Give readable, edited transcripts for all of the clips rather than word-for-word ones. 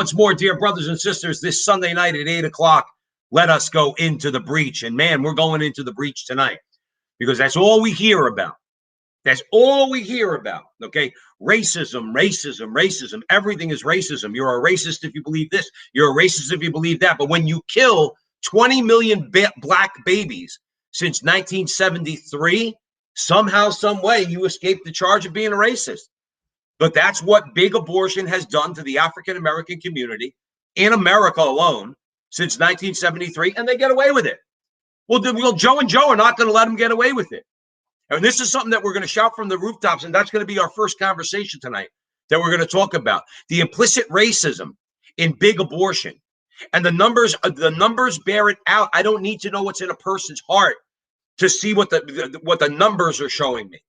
Once more, dear brothers and sisters, this Sunday night at 8 o'clock, let us go into the breach. And man, we're going into the breach tonight because that's all we hear about. That's all we hear about, okay? Racism, racism, racism. Everything is racism. You're a racist if you believe this. You're a racist if you believe that. But when you kill 20 million black babies since 1973, somehow, some way, you escape the charge of being a racist. But that's what big abortion has done to the African-American community in America alone since 1973, and they get away with it. Well, Joe and Joe are not going to let them get away with it. And this is something that we're going to shout from the rooftops, and that's going to be our first conversation tonight that we're going to talk about. The implicit racism in big abortion. And the numbers bear it out. I don't need to know what's in a person's heart to see what the numbers are showing me.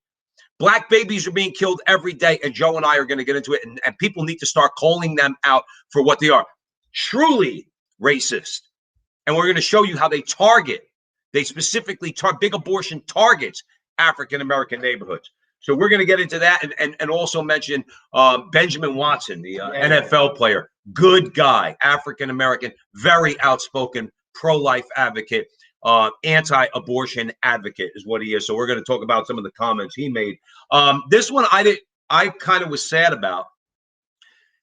Black babies are being killed every day, and Joe and I are going to get into it, and people need to start calling them out for what they are. Truly racist. And we're going to show you how they specifically target, big abortion targets African-American neighborhoods. So we're going to get into that and also mention Benjamin Watson, the NFL player. Good guy, African-American, very outspoken, pro-life advocate. Anti-abortion advocate is what he is. So we're going to talk about some of the comments he made. This one I kind of was sad about.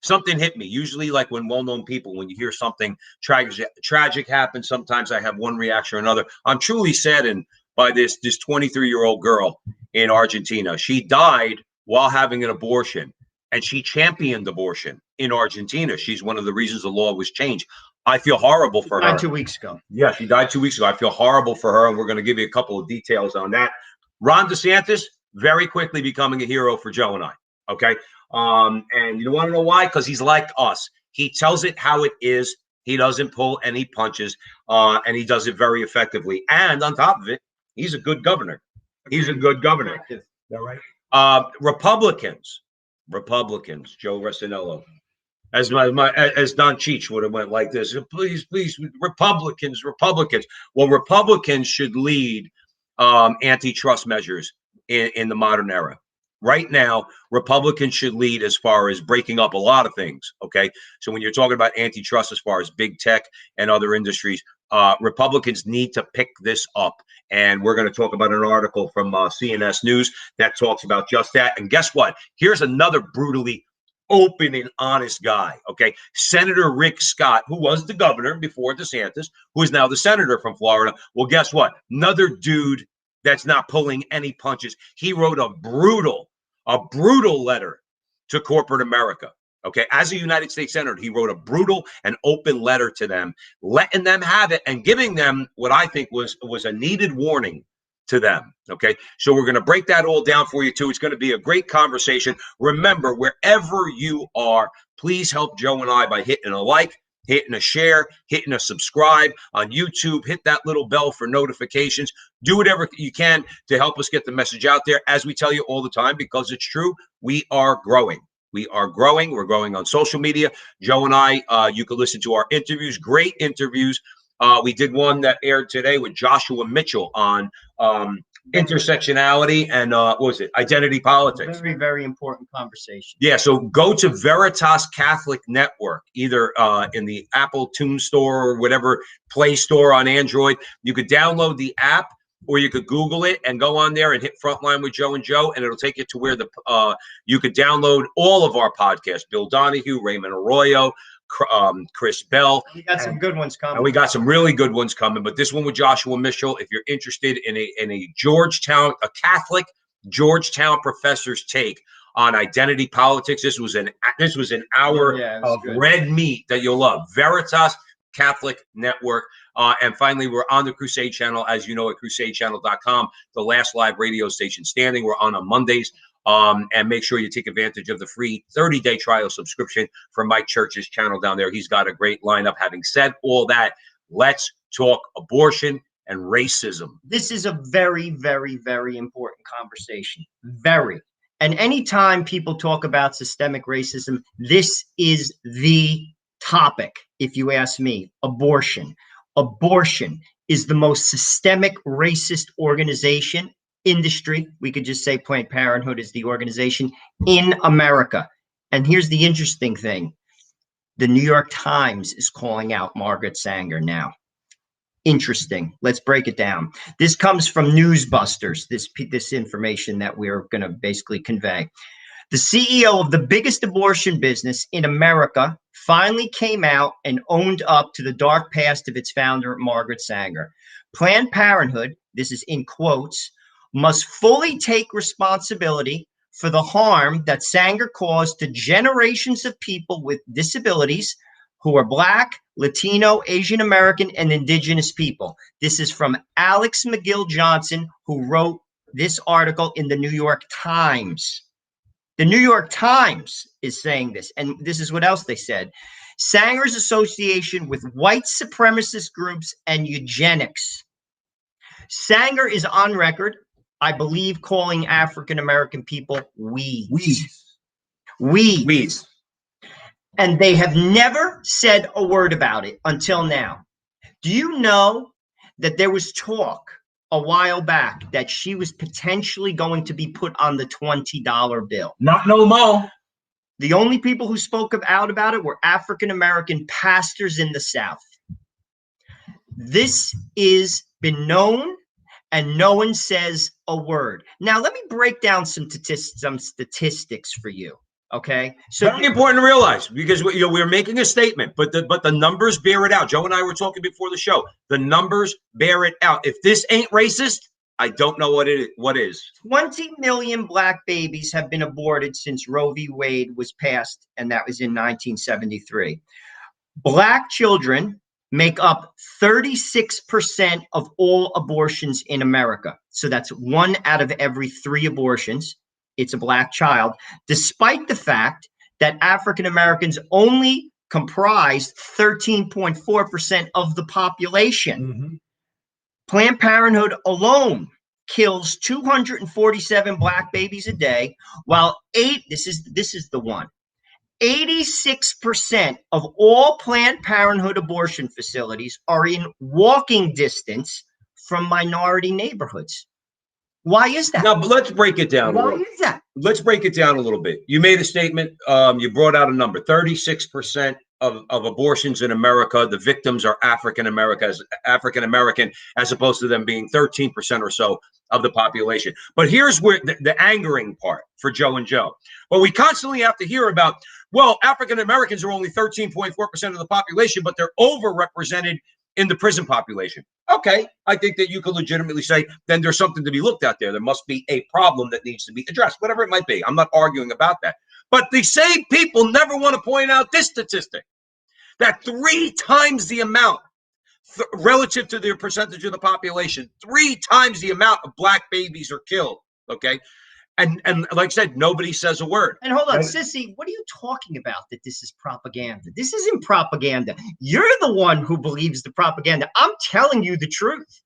Something hit me. Usually, like when well-known people, when you hear something tragic happen, sometimes I have one reaction or another. I'm truly saddened by this 23-year-old girl in Argentina. She died while having an abortion, and she championed abortion in Argentina. She's one of the reasons the law was changed. I feel horrible for her. Died 2 weeks ago. Yeah, she died 2 weeks ago. I feel horrible for her, and we're going to give you a couple of details on that. Ron DeSantis, very quickly becoming a hero for Joe and I, okay? And you want to know why? Because he's like us. He tells it how it is. He doesn't pull any punches, and he does it very effectively. And on top of it, he's a good governor. He's a good governor. Is that right? Republicans, Joe Resinello. As Don Cheech would have went like this, please, Republicans. Well, Republicans should lead antitrust measures in the modern era. Right now, Republicans should lead as far as breaking up a lot of things, okay? So when you're talking about antitrust as far as big tech and other industries, Republicans need to pick this up. And we're going to talk about an article from CNS News that talks about just that. And guess what? Here's another brutally open and honest guy, okay? Senator Rick Scott, who was the governor before DeSantis, who is now the senator from Florida. Well, guess what? Another dude that's not pulling any punches. He wrote a brutal letter to corporate America, okay? As a United States senator, he wrote a brutal and open letter to them, letting them have it and giving them what I think was a needed warning to them, okay? So we're going to break that all down for you too. It's going to be a great conversation. Remember, wherever you are, please help Joe and I by hitting a like, hitting a share, hitting a subscribe on YouTube, hit that little bell for notifications. Do whatever you can to help us get the message out there. As we tell you all the time, because it's true, we are growing. We are growing. We're growing on social media. Joe and I, you can listen to our interviews, great interviews. We did one that aired today with Joshua Mitchell on intersectionality and what was it? Identity politics. Very, very important conversation. Yeah, so go to Veritas Catholic Network, either in the Apple Tune Store or whatever Play Store on Android. You could download the app, or you could Google it and go on there and hit Frontline with Joe and Joe, and it'll take you to where you could download all of our podcasts. Bill Donahue, Raymond Arroyo, Chris Bell. We got some good ones coming. And we got some really good ones coming. But this one with Joshua Mitchell, if you're interested in a Catholic Georgetown professor's take on identity politics, this was an hour of red meat that you'll love. Veritas Catholic Network. And finally, we're on the Crusade Channel, as you know, at crusadechannel.com, the last live radio station standing. We're on Mondays. And make sure you take advantage of the free 30-day trial subscription for Mike Church's channel down there. He's got a great lineup. Having said all that, let's talk abortion and racism. This is a very, very, very important conversation. Very. And anytime people talk about systemic racism, this is the topic, if you ask me. Abortion. Abortion is the most systemic racist organization, industry, we could just say Planned Parenthood is the organization in America. And here's the interesting thing. The New York Times is calling out Margaret Sanger now. Interesting. Let's break it down. This comes from Newsbusters, this information that we're going to basically convey. The CEO of the biggest abortion business in America finally came out and owned up to the dark past of its founder, Margaret Sanger. Planned Parenthood, this is in quotes, must fully take responsibility for the harm that Sanger caused to generations of people with disabilities who are Black, Latino, Asian American, and Indigenous people. This is from Alex McGill Johnson, who wrote this article in the New York Times. The New York Times is saying this, and this is what else they said. Sanger's association with white supremacist groups and eugenics. Sanger is on record, I believe, calling African-American people weeds. Weeds. And they have never said a word about it until now. Do you know that there was talk a while back that she was potentially going to be put on the $20 bill? Not no more. The only people who spoke out about it were African-American pastors in the South. This is been known, and no one says a word. Now, let me break down some statistics for you. Okay, so very important to realize, because we're making a statement, but the numbers bear it out. Joe and I were talking before the show. The numbers bear it out. If this ain't racist, I don't know what is. 20 million Black babies have been aborted since Roe v. Wade was passed, and that was in 1973. Black children make up 36% of all abortions in America. So that's 1 out of every 3 abortions. It's a Black child, despite the fact that African Americans only comprise 13.4% of the population. Mm-hmm. Planned Parenthood alone kills 247 Black babies a day, while this is the one. 86% of all Planned Parenthood abortion facilities are in walking distance from minority neighborhoods. Why is that? Now, but let's break it down. Why is that? Let's break it down a little bit. You made a statement. You brought out a number. 36% of abortions in America, the victims are African American, as opposed to them being 13% or so of the population. But here's where the angering part for Joe and Joe. Well, we constantly have to hear about, well, African Americans are only 13.4% of the population, but they're overrepresented in the prison population. Okay, I think that you could legitimately say, then there's something to be looked at there. There must be a problem that needs to be addressed, whatever it might be. I'm not arguing about that. But the same people never want to point out this statistic, that 3 times the amount, relative to their percentage of the population, 3 times the amount of Black babies are killed, okay? And like I said, nobody says a word. And hold on, right? Sissy, what are you talking about that this is propaganda? This isn't propaganda. You're the one who believes the propaganda. I'm telling you the truth.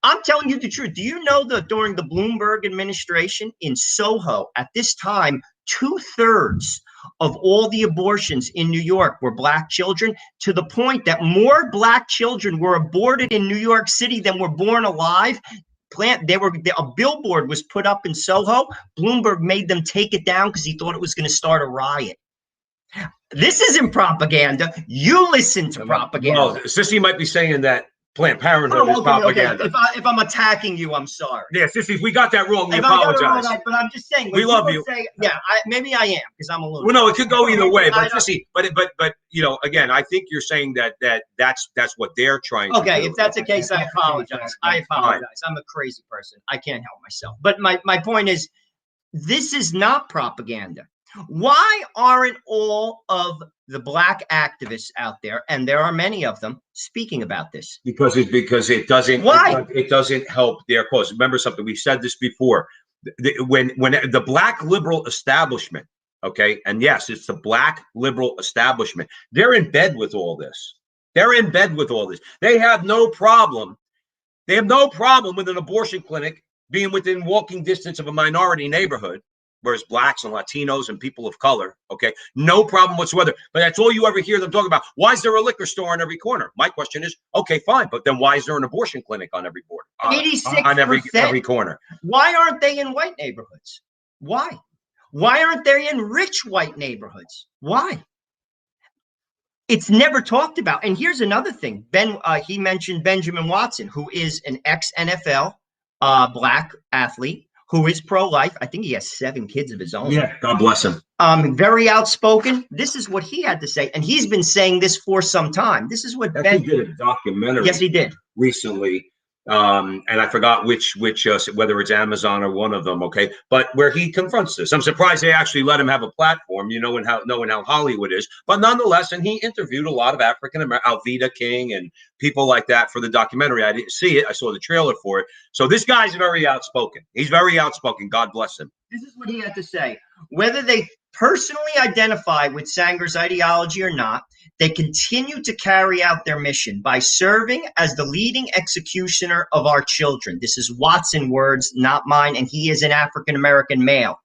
I'm telling you the truth. Do you know that during the Bloomberg administration in Soho, at this time, 2/3 of all the abortions in New York were Black children, to the point that more Black children were aborted in New York City than were born alive? A billboard was put up in Soho. Bloomberg made them take it down because he thought it was going to start a riot. This isn't propaganda. You listen to propaganda. Well, Sissy might be saying that Planned Parenthood is propaganda. Okay. If I'm attacking you, I'm sorry. Yeah, Sissy, if we got that wrong, we apologize. But I'm just saying. We love you. Maybe I am, because I'm a little. Well, no, it could go either way. But Sissy, but you know, again, I think you're saying that's what they're trying to do. Okay, if that's the case, I apologize. I'm a crazy person. I can't help myself. But my point is, this is not propaganda. Why aren't all of the Black activists out there, and there are many of them, speaking about this? Because it doesn't. Why? It doesn't help their cause. Remember something, we've said this before. When the Black liberal establishment, okay, and yes, it's the Black liberal establishment, they're in bed with all this. They're in bed with all this. They have no problem. They have no problem with an abortion clinic being within walking distance of a minority neighborhood. Whereas Blacks and Latinos and people of color, okay, no problem whatsoever. But that's all you ever hear them talk about. Why is there a liquor store on every corner? My question is, okay, fine, but then why is there an abortion clinic on every board? 86% on every corner. Why aren't they in white neighborhoods? Why? Why aren't they in rich white neighborhoods? Why? It's never talked about. And here's another thing. He mentioned Benjamin Watson, who is an ex-NFL black athlete who is pro-life. I think he has 7 kids of his own. Yeah, God bless him. Very outspoken. This is what he had to say, and he's been saying this for some time. This is what Ben did a documentary. Yes, he did recently. And I forgot which whether it's Amazon or one of them, okay, but where he confronts this. I'm surprised they actually let him have a platform, knowing how Hollywood is. But nonetheless, and he interviewed a lot of African American, Alveda King, and people like that for the documentary. I didn't see it. I saw the trailer for it. So this guy's very outspoken. He's very outspoken. God bless him. This is what he had to say. Whether they personally identify with Sanger's ideology or not, they continue to carry out their mission by serving as the leading executioner of our children. This is Watson words, not mine, and he is an African-American male.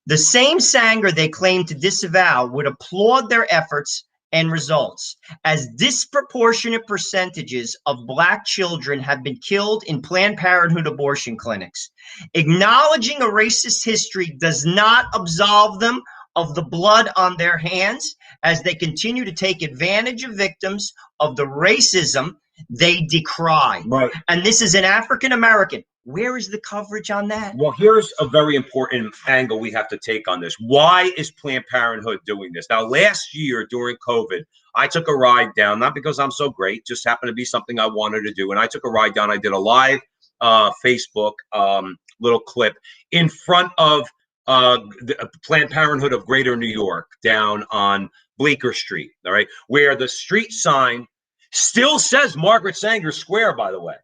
The same Sanger they claim to disavow would applaud their efforts and results, as disproportionate percentages of Black children have been killed in Planned Parenthood abortion clinics. Acknowledging a racist history does not absolve them of the blood on their hands, as they continue to take advantage of victims of the racism they decry. Right. And this is an African American. Where is the coverage on that? Well, here's a very important angle we have to take on this. Why is Planned Parenthood doing this? Now, last year during COVID, I took a ride down, not because I'm so great, just happened to be something I wanted to do. And I took a ride down. I did a live Facebook little clip in front of the Planned Parenthood of Greater New York down on Bleecker Street, all right, where the street sign still says Margaret Sanger Square, by the way.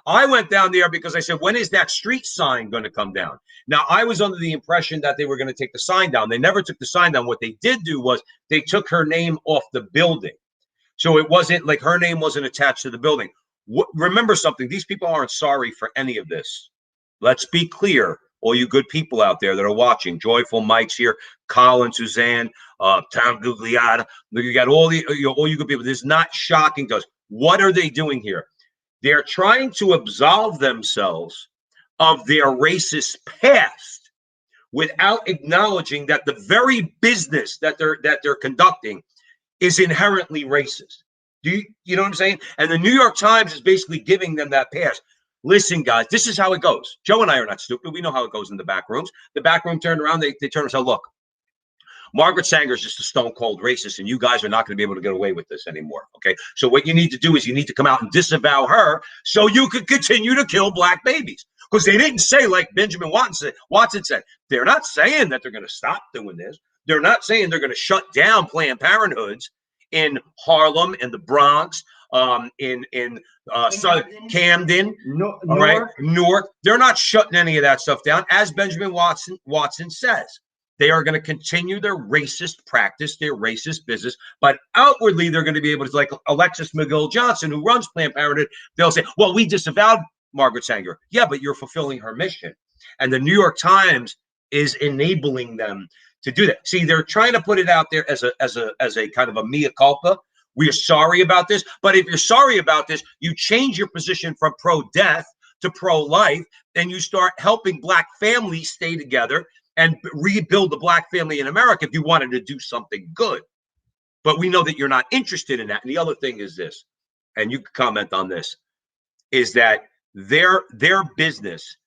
I went down there because I said, when is that street sign going to come down? Now, I was under the impression that they were going to take the sign down. They never took the sign down. What they did do was they took her name off the building. So it wasn't like her name wasn't attached to the building. Remember something, these people aren't sorry for any of this. Let's be clear. All you good people out there that are watching, Joyful Mike's here, Colin, Suzanne, Tom Gugliotta, you got all you good people. This is not shocking to us. What are they doing here? They're trying to absolve themselves of their racist past without acknowledging that the very business that they're conducting is inherently racist. You know what I'm saying? And the New York Times is basically giving them that pass. Listen, guys, this is how it goes. Joe and I are not stupid. We know how it goes in the back rooms. The back room turned around. They turned and said, look, Margaret Sanger is just a stone cold racist, and you guys are not going to be able to get away with this anymore. Okay. So what you need to do is you need to come out and disavow her so you could continue to kill Black babies. Because they didn't say, like Benjamin Watson said, they're not saying that they're going to stop doing this. They're not saying they're going to shut down Planned Parenthoods in Harlem and the Bronx, in Camden, all right, Newark. They're not shutting any of that stuff down. As Benjamin Watson says, they are going to continue their racist practice, their racist business, but outwardly they're going to be able to, like Alexis McGill Johnson, who runs Planned Parenthood, they'll say, well, we disavowed Margaret Sanger. Yeah, but you're fulfilling her mission. And the New York Times is enabling them to do that. See, they're trying to put it out there as a kind of a mea culpa. We are sorry about this. But if you're sorry about this, you change your position from pro-death to pro-life, and you start helping Black families stay together and rebuild the Black family in America if you wanted to do something good. But we know that you're not interested in that. And the other thing is this, and you can comment on this, is that their business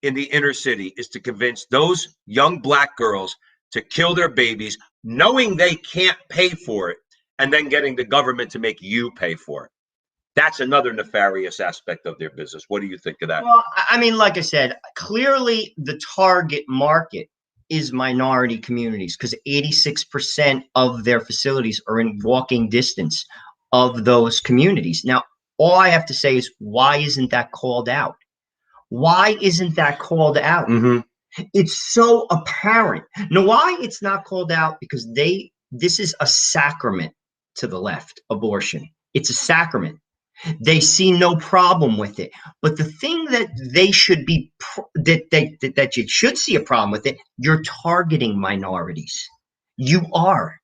in the inner city is to convince those young Black girls to kill their babies, knowing they can't pay for it, and then getting the government to make you pay for it. That's another nefarious aspect of their business. What do you think of that? Well, I mean, like I said, clearly the target market is minority communities, because 86% of their facilities are in walking distance of those communities. Now, all I have to say is, why isn't that called out? Why isn't that called out? Mm-hmm. It's so apparent. Now, why it's not called out? Because this is a sacrament to the left, abortion. It's a sacrament. They see no problem with it. But the thing that they should be, that you should see a problem with it, you're targeting minorities. You are.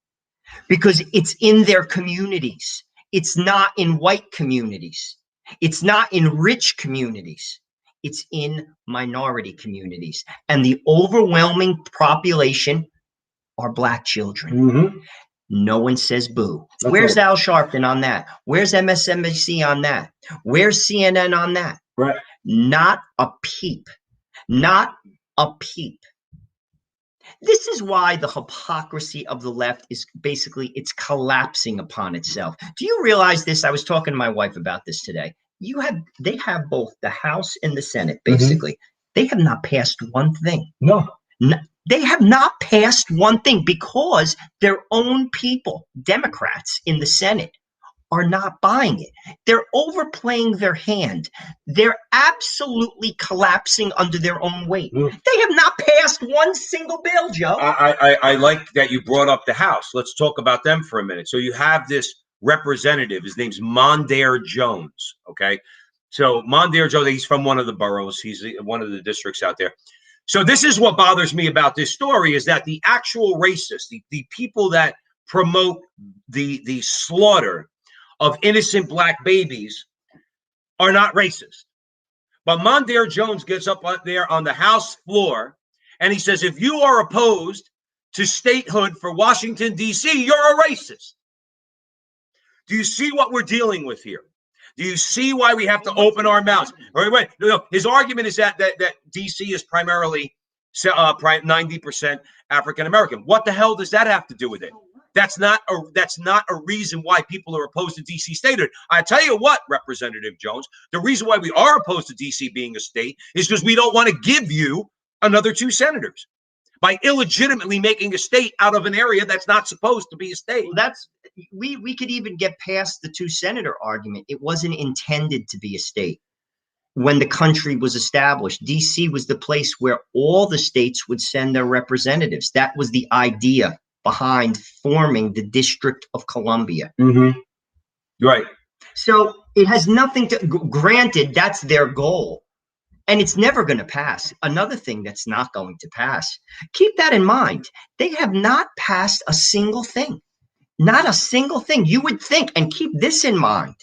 Because it's in their communities. It's not in white communities. It's not in rich communities. It's in minority communities. And the overwhelming population are Black children. Mm-hmm. No one says boo. That's Where's right. Al Sharpton on that? Where's MSNBC on that? Where's CNN on that? Right. Not a peep. Not a peep. This is why the hypocrisy of the left is basically, it's collapsing upon itself. Do you realize this? I was talking to my wife about this today. They have both the House and the Senate, basically. They have not passed one thing. No. They have not passed one thing because their own people, Democrats in the Senate, are not buying it. They're overplaying their hand. They're absolutely collapsing under their own weight. They have not passed one single bill, Joe. I like that you brought up the House. Let's talk about them for a minute. So you have this representative. His name's Mondaire Jones. Okay. So Mondaire Jones, he's from one of the boroughs. He's one of the districts out there. So this is what bothers me about this story is that the actual racists, the people that promote the slaughter of innocent black babies are not racist. But Mondaire Jones gets up there on the House floor and he says, if you are opposed to statehood for Washington, D.C., you're a racist. Do you see what we're dealing with here? Do you see why we have to open our mouths? Wait. No. His argument is that D.C. is primarily 90% African American. What the hell does that have to do with it? That's not a reason why people are opposed to D.C. statehood. I tell you what, Representative Jones, the reason why we are opposed to D.C. being a state is because we don't want to give you another 2 senators by illegitimately making a state out of an area that's not supposed to be a state. Well, we could even get past the 2 senator argument. It wasn't intended to be a state. When the country was established, D.C. was the place where all the states would send their representatives. That was the idea behind forming the District of Columbia. Right. So it has nothing to, granted, that's their goal. And it's never going to pass. Another thing that's not going to pass, keep that in mind. They have not passed a single thing. Not a single thing. You would think, and keep this in mind,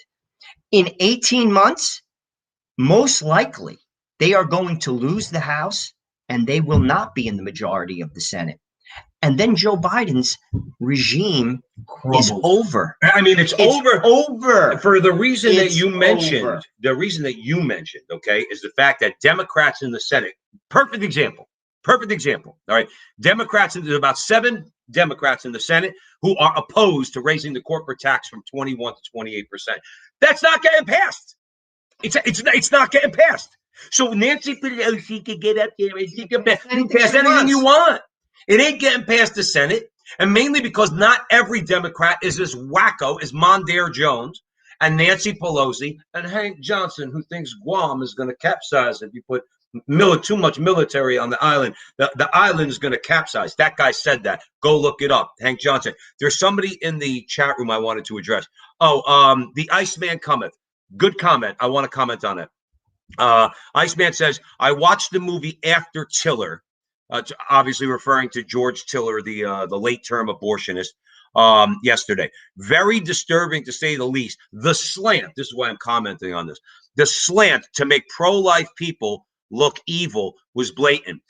in 18 months, most likely they are going to lose the House and they will not be in the majority of the Senate. And then Joe Biden's regime is over. I mean, it's over for the reason that you mentioned. Over. The reason that you mentioned, okay, is the fact that Democrats in the Senate, perfect example. All right. Democrats, there's about 7 Democrats in the Senate who are opposed to raising the corporate tax from 21 to 28%. That's not getting passed. It's not getting passed. So Nancy Pelosi could get up there and she can pass anything you want. It ain't getting past the Senate, and mainly because not every Democrat is as wacko as Mondaire Jones and Nancy Pelosi and Hank Johnson, who thinks Guam is going to capsize if you put too much military on the island. The island is going to capsize. That guy said that. Go look it up. Hank Johnson. There's somebody in the chat room I wanted to address. The Iceman cometh. Good comment. I want to comment on it. Iceman says, I watched the movie After Tiller. Obviously referring to George Tiller, the late-term abortionist, yesterday. Very disturbing, to say the least. The slant, this is why I'm commenting on this, the slant to make pro-life people look evil was blatant.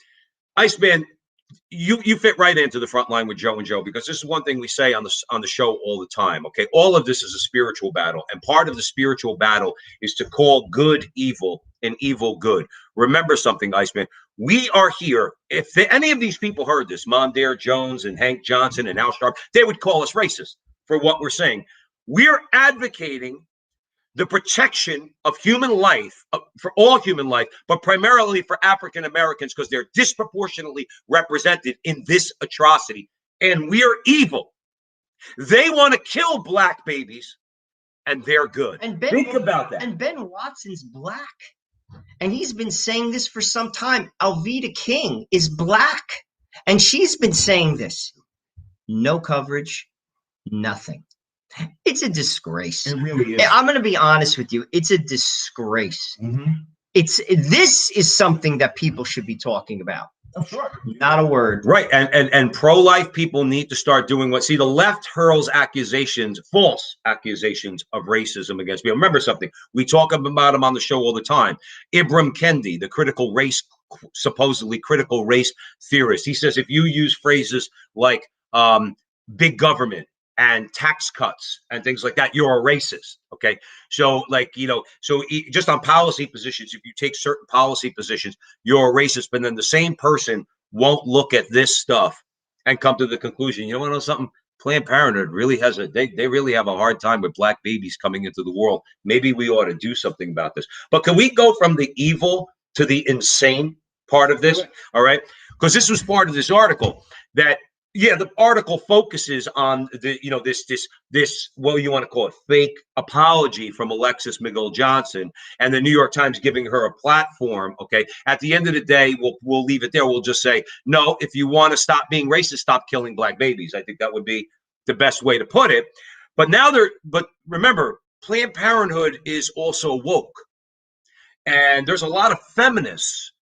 Iceman, you fit right into the front line with Joe and Joe, because this is one thing we say on the show all the time. Okay, all of this is a spiritual battle, and part of the spiritual battle is to call good evil and evil good. Remember something, Iceman. We are here. If any of these people heard this, Mondaire Jones and Hank Johnson and Al Sharpton, they would call us racist for what we're saying. We're advocating the protection of human life, for all human life, but primarily for African Americans, because they're disproportionately represented in this atrocity. And we're evil. They want to kill black babies, and they're good. And think about that. And Ben Watson's black. And he's been saying this for some time. Alveda King is black. And she's been saying this. No coverage, nothing. It's a disgrace. It really is. I'm going to be honest with you. It's a disgrace. This is something that people should be talking about. Sure. Not a word. Right. And pro-life people need to start doing what. See, the left hurls accusations, false accusations of racism against people. Remember something. We talk about him on the show all the time. Ibram Kendi, the supposedly critical race theorist. He says if you use phrases like big government and tax cuts and things like that, you're a racist. Okay. So like, just on policy positions, if you take certain policy positions, you're a racist, but then the same person won't look at this stuff and come to the conclusion, you know what, something, Planned Parenthood really has they really have a hard time with black babies coming into the world. Maybe we ought to do something about this. But can we go from the evil to the insane part of this? All right. Because this was part of this article that, yeah, the article focuses on this what you want to call it, fake apology from Alexis McGill Johnson, and the New York Times giving her a platform. Okay, at the end of the day, we'll leave it there. We'll just say, no, if you want to stop being racist, stop killing black babies. I think that would be the best way to put it. But remember, Planned Parenthood is also woke, and there's a lot of feminists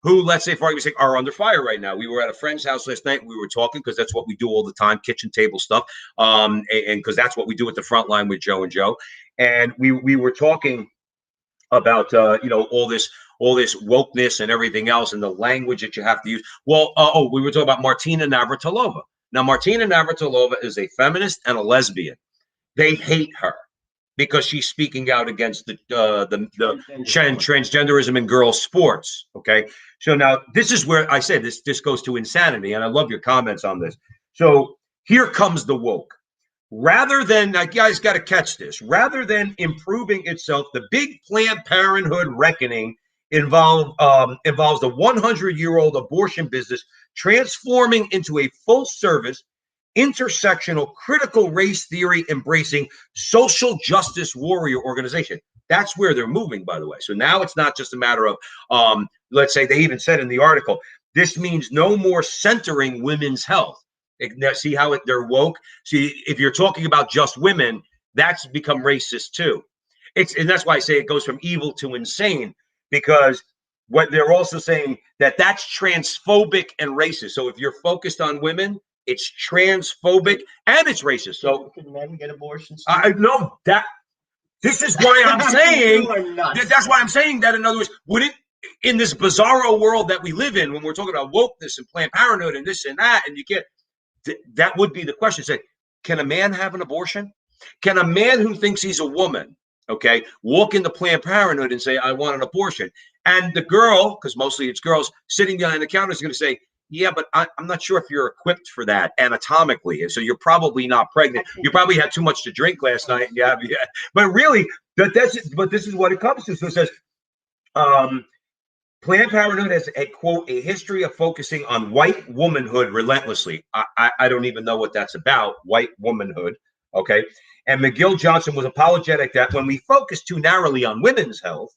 who, let's say, for argument's sake, are under fire right now. We were at a friend's house last night. We were talking because that's what we do all the time, kitchen table stuff, and because that's what we do at the Frontline with Joe and Joe. And we were talking about all this wokeness and everything else, and the language that you have to use. Well, we were talking about Martina Navratilova. Now, Martina Navratilova is a feminist and a lesbian. They hate her because she's speaking out against the transgenderism in girls' sports. Okay, so now this is where I said this goes to insanity, and I love your comments on this. So here comes the woke. Rather than, you guys got to catch this, rather than improving itself, the big Planned Parenthood reckoning involves the 100-year-old abortion business transforming into a full-service, intersectional, critical race theory embracing social justice warrior organization. That's where they're moving, by the way. So now it's not just a matter of, let's say, they even said in the article, this means no more centering women's health. See how they're woke? See, if you're talking about just women, that's become racist too. And that's why I say it goes from evil to insane, because what they're also saying that's transphobic and racist. So if you're focused on women, it's transphobic and it's racist. So can men get abortions? I know that. This is why I'm saying that's why I'm saying that. In other words, would it, in this bizarro world that we live in, when we're talking about wokeness and Planned Parenthood and this and that, and you get that would be the question. Say, can a man have an abortion? Can a man who thinks he's a woman, okay, walk into Planned Parenthood and say, I want an abortion? And the girl, because mostly it's girls, sitting behind the counter is going to say, yeah, but I'm not sure if you're equipped for that anatomically. And so you're probably not pregnant. You probably had too much to drink last night. Yeah. But really, this is what it comes to. So it says, Planned Parenthood has a, quote, a history of focusing on white womanhood relentlessly. I don't even know what that's about, white womanhood. Okay. And McGill Johnson was apologetic that when we focus too narrowly on women's health,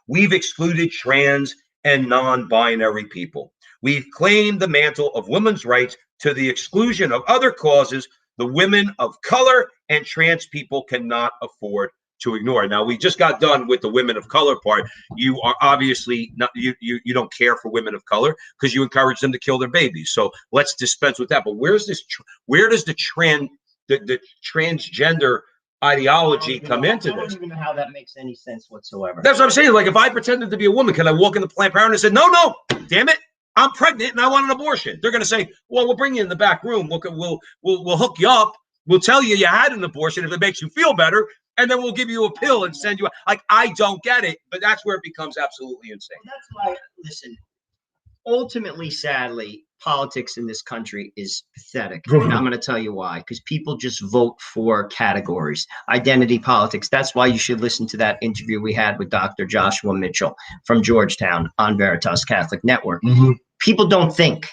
we've excluded trans and non-binary people. We've claimed the mantle of women's rights to the exclusion of other causes the women of color and trans people cannot afford to ignore. Now, we just got done with the women of color part. You are obviously not, you don't care for women of color because you encourage them to kill their babies. So let's dispense with that. But where does the transgender ideology come into this? I don't even know how that makes any sense whatsoever. That's what I'm saying. Like, if I pretended to be a woman, can I walk into Planned Parenthood and say, no, damn it, I'm pregnant and I want an abortion? They're going to say, well, we'll bring you in the back room. We'll hook you up. We'll tell you had an abortion if it makes you feel better, and then we'll give you a pill and send you. Like, I don't get it, but that's where it becomes absolutely insane. That's why, listen, ultimately, sadly, politics in this country is pathetic. And I'm going to tell you why. Because people just vote for categories, identity politics. That's why you should listen to that interview we had with Dr. Joshua Mitchell from Georgetown on Veritas Catholic Network. Mm-hmm. People don't think.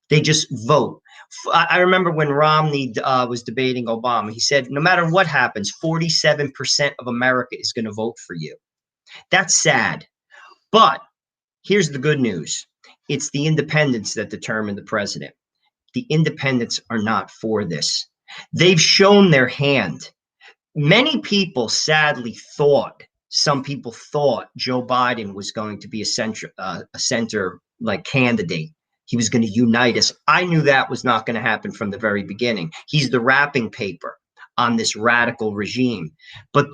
They just vote. I remember when Romney was debating Obama, he said, no matter what happens, 47% of America is going to vote for you. That's sad. But here's the good news. It's the independents that determine the president. The independents are not for this. They've shown their hand. Many people sadly thought, some people thought Joe Biden was going to be a center like candidate. He was going to unite us. I knew that was not going to happen from the very beginning. He's the wrapping paper on this radical regime. But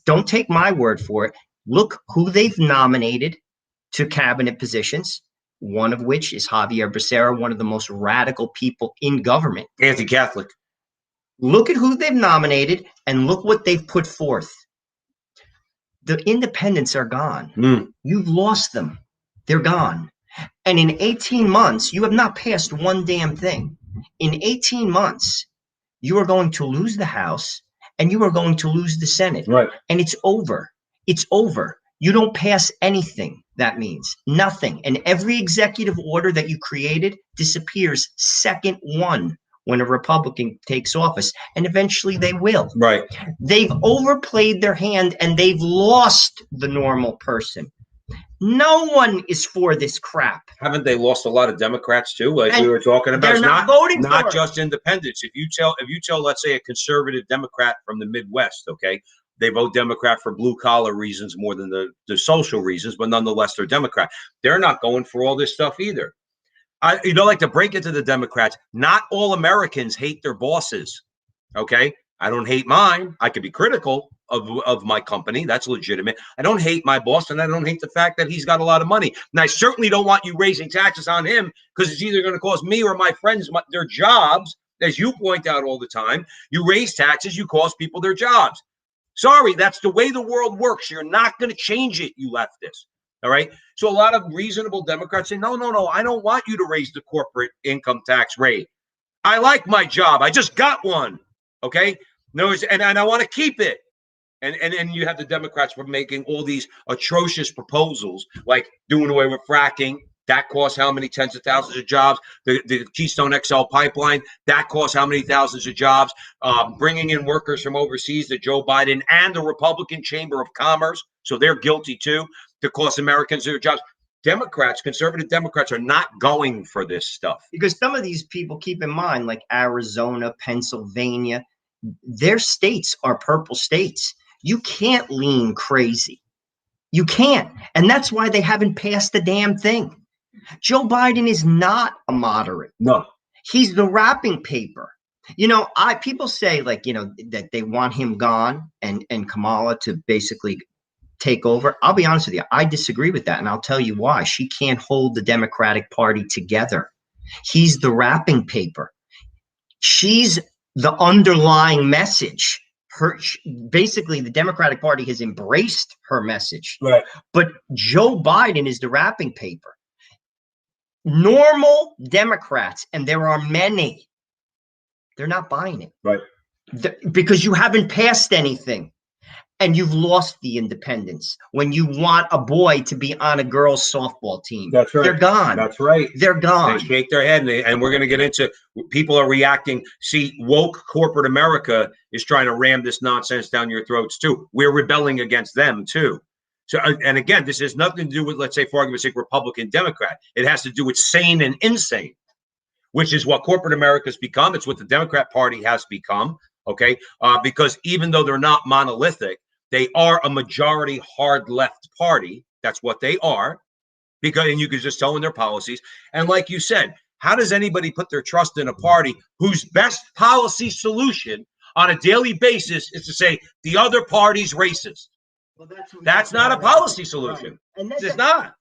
don't take my word for it. Look who they've nominated to cabinet positions, one of which is Javier Becerra, one of the most radical people in government. Anti-Catholic. Look at who they've nominated and look what they've put forth. The independents are gone. You've lost them. They're gone. And in 18 months, you have not passed one damn thing. In 18 months, you are going to lose the House and you are going to lose the Senate. Right. And it's over. It's over. You don't pass anything. That means nothing. And every executive order that you created disappears second one when a Republican takes office. And eventually they will. Right. They've overplayed their hand and they've lost the normal person. No one is for this crap. Haven't they lost a lot of Democrats too? Like we were talking about, they're it's not voting not for just independents. If you tell, let's say, a conservative Democrat from the Midwest, okay, they vote Democrat for blue collar reasons more than the social reasons, but nonetheless they're Democrat. They're not going for all this stuff either. Like to break it to the Democrats. Not all Americans hate their bosses. Okay, I don't hate mine. I could be critical of my company. That's legitimate. I don't hate my boss, and I don't hate the fact that he's got a lot of money. And I certainly don't want you raising taxes on him because it's either going to cost me or my friends their jobs. As you point out all the time, you raise taxes, you cost people their jobs. Sorry, that's the way the world works. You're not going to change it, you leftists. All right. So a lot of reasonable Democrats say, no, I don't want you to raise the corporate income tax rate. I like my job. I just got one. Okay. No, and I want to keep it. And you have the Democrats for making all these atrocious proposals, like doing away with fracking. That costs how many tens of thousands of jobs? The Keystone XL pipeline, that costs how many thousands of jobs? Bringing in workers from overseas that Joe Biden and the Republican Chamber of Commerce, so they're guilty too, to cost Americans their jobs. Democrats, conservative Democrats, are not going for this stuff. Because some of these people, keep in mind, like Arizona, Pennsylvania, their states are purple states. You can't lean crazy. You can't. And that's why they haven't passed the damn thing. Joe Biden is not a moderate. No. He's the wrapping paper. People say that they want him gone and Kamala to basically take over. I'll be honest with you. I disagree with that. And I'll tell you why. She can't hold the Democratic Party together. He's the wrapping paper. She's the underlying message. Basically, the Democratic Party has embraced her message. Right. But Joe Biden is the wrapping paper. Normal Democrats, and there are many, they're not buying it. Right. Because you haven't passed anything. And you've lost the independence. When you want a boy to be on a girls' softball team, that's right. They're gone. That's right. They're gone. They shake their head, and we're going to get into people are reacting. See, woke corporate America is trying to ram this nonsense down your throats too. We're rebelling against them too. So, and again, this has nothing to do with, let's say, for argument's sake, Republican, Democrat. It has to do with sane and insane, which is what corporate America's become. It's what the Democrat Party has become. Okay, because even though they're not monolithic, they are a majority hard left party. That's what they are. And you can just tell in their policies. And like you said, how does anybody put their trust in a party whose best policy solution on a daily basis is to say the other party's racist? Well, that's not a policy solution. And it's not.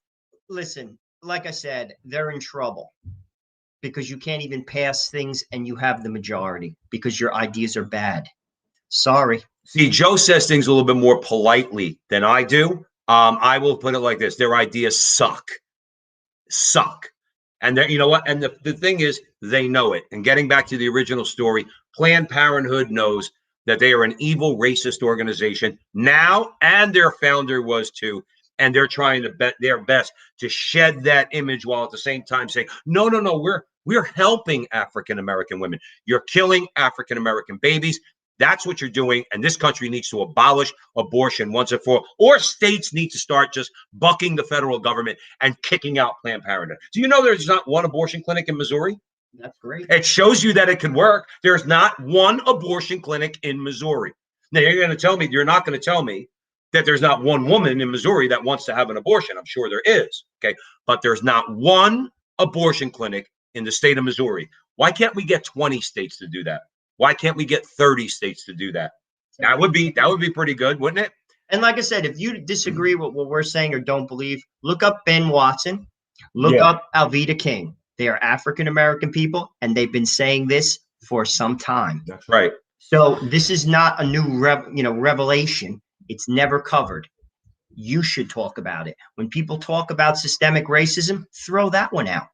Listen, like I said, they're in trouble because you can't even pass things and you have the majority because your ideas are bad. Sorry. See, Joe says things a little bit more politely than I do. I will put it like this. Their ideas suck. And you know what? And the thing is, they know it. And getting back to the original story, Planned Parenthood knows that they are an evil, racist organization now, and their founder was too. And they're trying to bet their best to shed that image while at the same time saying, no, we're helping African-American women. You're killing African-American babies. That's what you're doing, and this country needs to abolish abortion once and for all. Or states need to start just bucking the federal government and kicking out Planned Parenthood. Do you know there's not one abortion clinic in Missouri? That's great. It shows you that it can work. There's not one abortion clinic in Missouri. Now, you're not going to tell me that there's not one woman in Missouri that wants to have an abortion. I'm sure there is, okay? But there's not one abortion clinic in the state of Missouri. Why can't we get 20 states to do that? Why can't we get 30 states to do that? That would be pretty good, wouldn't it? And like I said, if you disagree with what we're saying or don't believe, look up Ben Watson, look up Alveda King. They are African-American people, and they've been saying this for some time. That's right. So this is not a new revelation. It's never covered. You should talk about it. When people talk about systemic racism, throw that one out.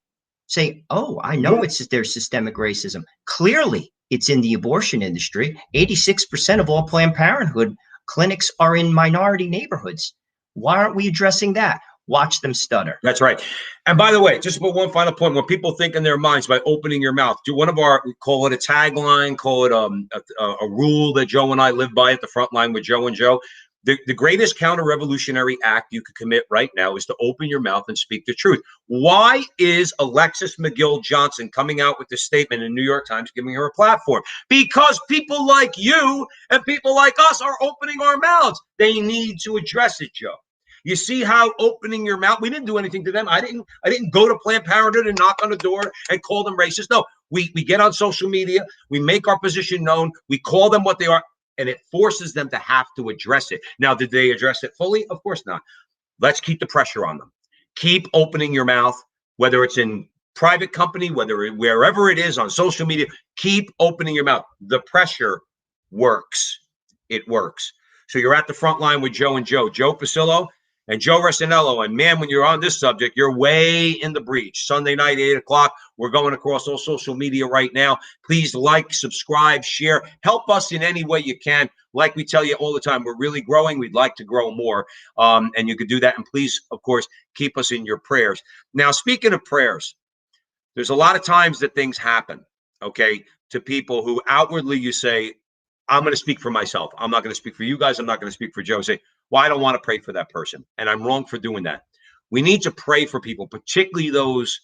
Say, oh, I know there's systemic racism. Clearly, it's in the abortion industry. 86% of all Planned Parenthood clinics are in minority neighborhoods. Why aren't we addressing that? Watch them stutter. That's right. And by the way, just for one final point, when people think in their minds by opening your mouth, do one of our, call it a tagline, call it a rule that Joe and I live by at the Frontline with Joe and Joe. The greatest counter-revolutionary act you could commit right now is to open your mouth and speak the truth. Why is Alexis McGill Johnson coming out with this statement in the New York Times, giving her a platform? Because people like you and people like us are opening our mouths. They need to address it, Joe. You see how opening your mouth, we didn't do anything to them. I didn't go to Planned Parenthood and knock on the door and call them racist. No, we get on social media, we make our position known, we call them what they are, and it forces them to have to address it. Now, did they address it fully? Of course not. Let's keep the pressure on them. Keep opening your mouth, whether it's in private company, wherever it is on social media, keep opening your mouth. The pressure works. It works. So you're at the Frontline with Joe and Joe Pasillo and Joe Resinello. And man, when you're on this subject, you're way in the breach. Sunday night, 8 o'clock. We're going across all social media right now. Please like, subscribe, share. Help us in any way you can. Like we tell you all the time, we're really growing. We'd like to grow more. And you could do that. And please, of course, keep us in your prayers. Now, speaking of prayers, there's a lot of times that things happen, okay, to people who outwardly you say, I'm going to speak for myself. I'm not going to speak for you guys. I'm not going to speak for Joe. Say, well, I don't want to pray for that person. And I'm wrong for doing that. We need to pray for people, particularly those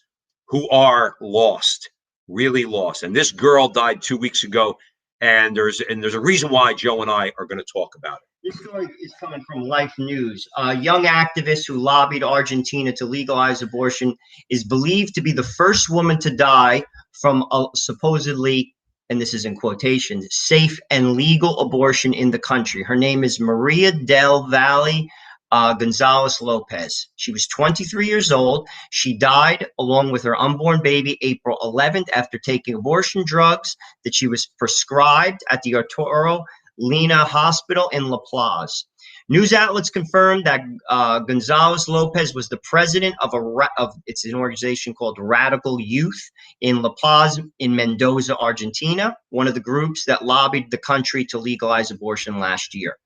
who are lost, really lost. And this girl died 2 weeks ago. And there's a reason why Joe and I are going to talk about it. This story is coming from Life News. A young activist who lobbied Argentina to legalize abortion is believed to be the first woman to die from a supposedly, and this is in quotations, safe and legal abortion in the country. Her name is Maria del Valle Gonzalez Lopez. She was 23 years old. She died along with her unborn baby April 11th after taking abortion drugs that she was prescribed at the Arturo Lina Hospital in La Paz. News outlets confirmed that Gonzalez Lopez was the president of it's an organization called Radical Youth in La Paz in Mendoza, Argentina, one of the groups that lobbied the country to legalize abortion last year.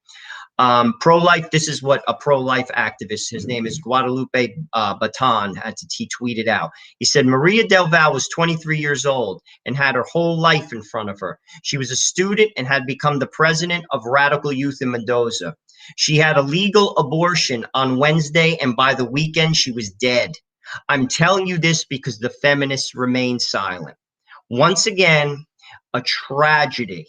Pro-life, this is what a pro-life activist, his name is Guadalupe Baton, he tweeted out. He said, Maria Del Valle was 23 years old and had her whole life in front of her. She was a student and had become the president of Radical Youth in Mendoza. She had a legal abortion on Wednesday, and by the weekend, she was dead. I'm telling you this because the feminists remain silent. Once again, a tragedy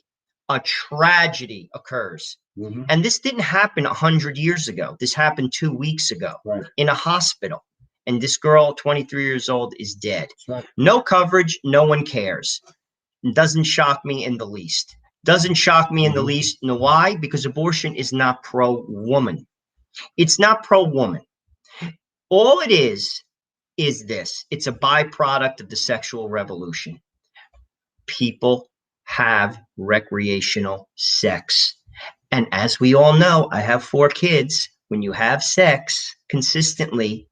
occurs. Mm-hmm. And this didn't happen 100 years ago. This happened 2 weeks ago in a hospital. And this girl, 23 years old, is dead. Right. No coverage. No one cares. It doesn't shock me in the least. Doesn't shock me in the least. You know why? Because abortion is not pro-woman. It's not pro-woman. All it is this. It's a byproduct of the sexual revolution. People have recreational sex. And as we all know, I have 4 kids. When you have sex consistently,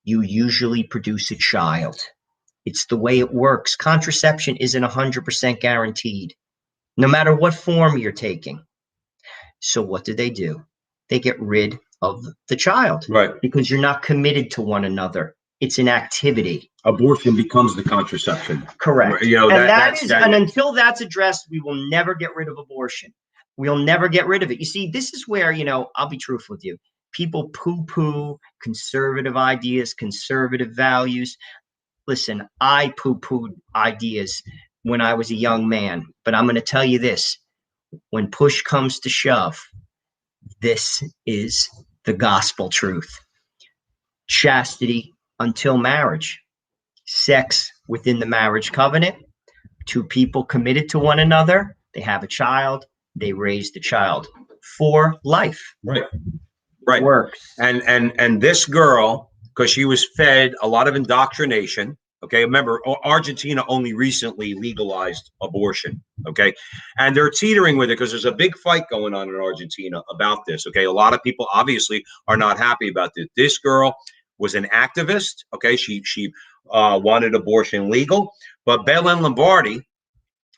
you usually produce a child. It's the way it works. Contraception isn't 100% guaranteed, no matter what form you're taking. So what do? They get rid of the child. Right. Because you're not committed to one another. It's an activity. Abortion becomes the contraception. Correct. You know, and until that's addressed, we will never get rid of abortion. We'll never get rid of it. You see, this is where, I'll be truthful with you. People poo-poo conservative ideas, conservative values. Listen, I poo-pooed ideas when I was a young man, but I'm going to tell you this. When push comes to shove, this is the gospel truth. Chastity until marriage. Sex within the marriage covenant. 2 people committed to one another. They have a child. They raise the child for life. Right. Works. And this girl, because she was fed a lot of indoctrination, Okay, remember, Argentina only recently legalized abortion. Okay, and they're teetering with it because there's a big fight going on in Argentina about this. Okay, a lot of people obviously are not happy about this. This girl was an activist. Okay, she wanted abortion legal, but Belen Lombardi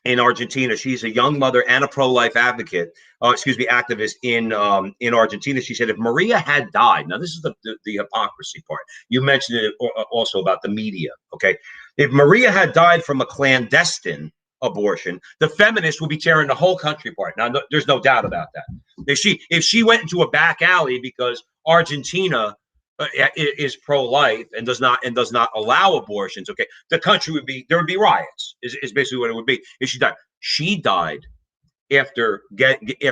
in Argentina. She's a young mother and a pro-life advocate, activist in Argentina. She said if Maria had died, now this is the hypocrisy part. You mentioned it also about the media. Okay, if Maria had died from a clandestine abortion, the feminists would be tearing the whole country apart. Now, there's no doubt about that. If she went into a back alley because Argentina is pro-life and does not allow abortions, okay, the country there would be riots. Is basically what it would be. If she died, she died after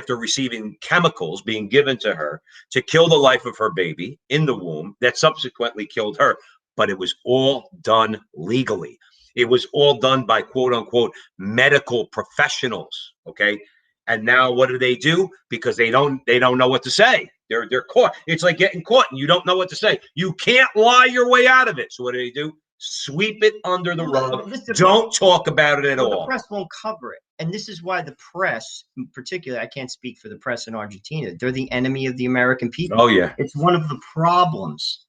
receiving chemicals being given to her to kill the life of her baby in the womb that subsequently killed her. But it was all done legally. It was all done by quote unquote medical professionals. Okay. And now what do? Because they don't know what to say. They're caught. It's like getting caught and you don't know what to say. You can't lie your way out of it. So what do? Sweep it under the rug. Don't talk about it at all. The press won't cover it. And this is why the press, particularly, I can't speak for the press in Argentina. They're the enemy of the American people. Oh, yeah. It's one of the problems.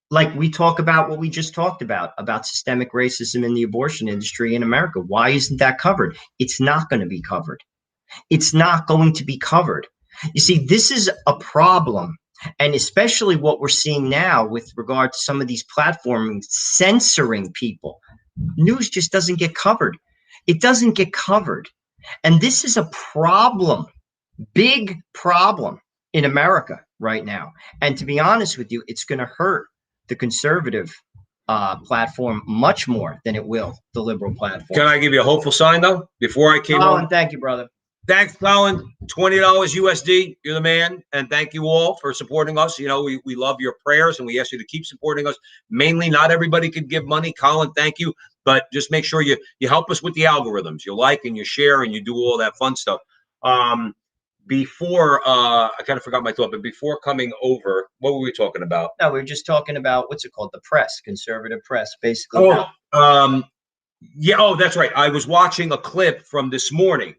Like we talk about what we just talked about systemic racism in the abortion industry in America. Why isn't that covered? It's not going to be covered. It's not going to be covered. You see, this is a problem. And especially what we're seeing now with regard to some of these platforms censoring people. News just doesn't get covered. It doesn't get covered. And this is a problem, big problem in America right now. And to be honest with you, it's going to hurt the conservative platform much more than it will the liberal platform. Can I give you a hopeful sign, though, before I came on? Thank you, brother. Thanks, Colin. $20 USD. You're the man. And thank you all for supporting us. You know, we love your prayers and we ask you to keep supporting us. Mainly, not everybody could give money. Colin, thank you. But just make sure you help us with the algorithms. You like and you share and you do all that fun stuff. Before, I kind of forgot my thought, but before coming over, what were we talking about? No, we were just talking about, what's it called? The press, conservative press, basically. Yeah. Oh, that's right. I was watching a clip from this morning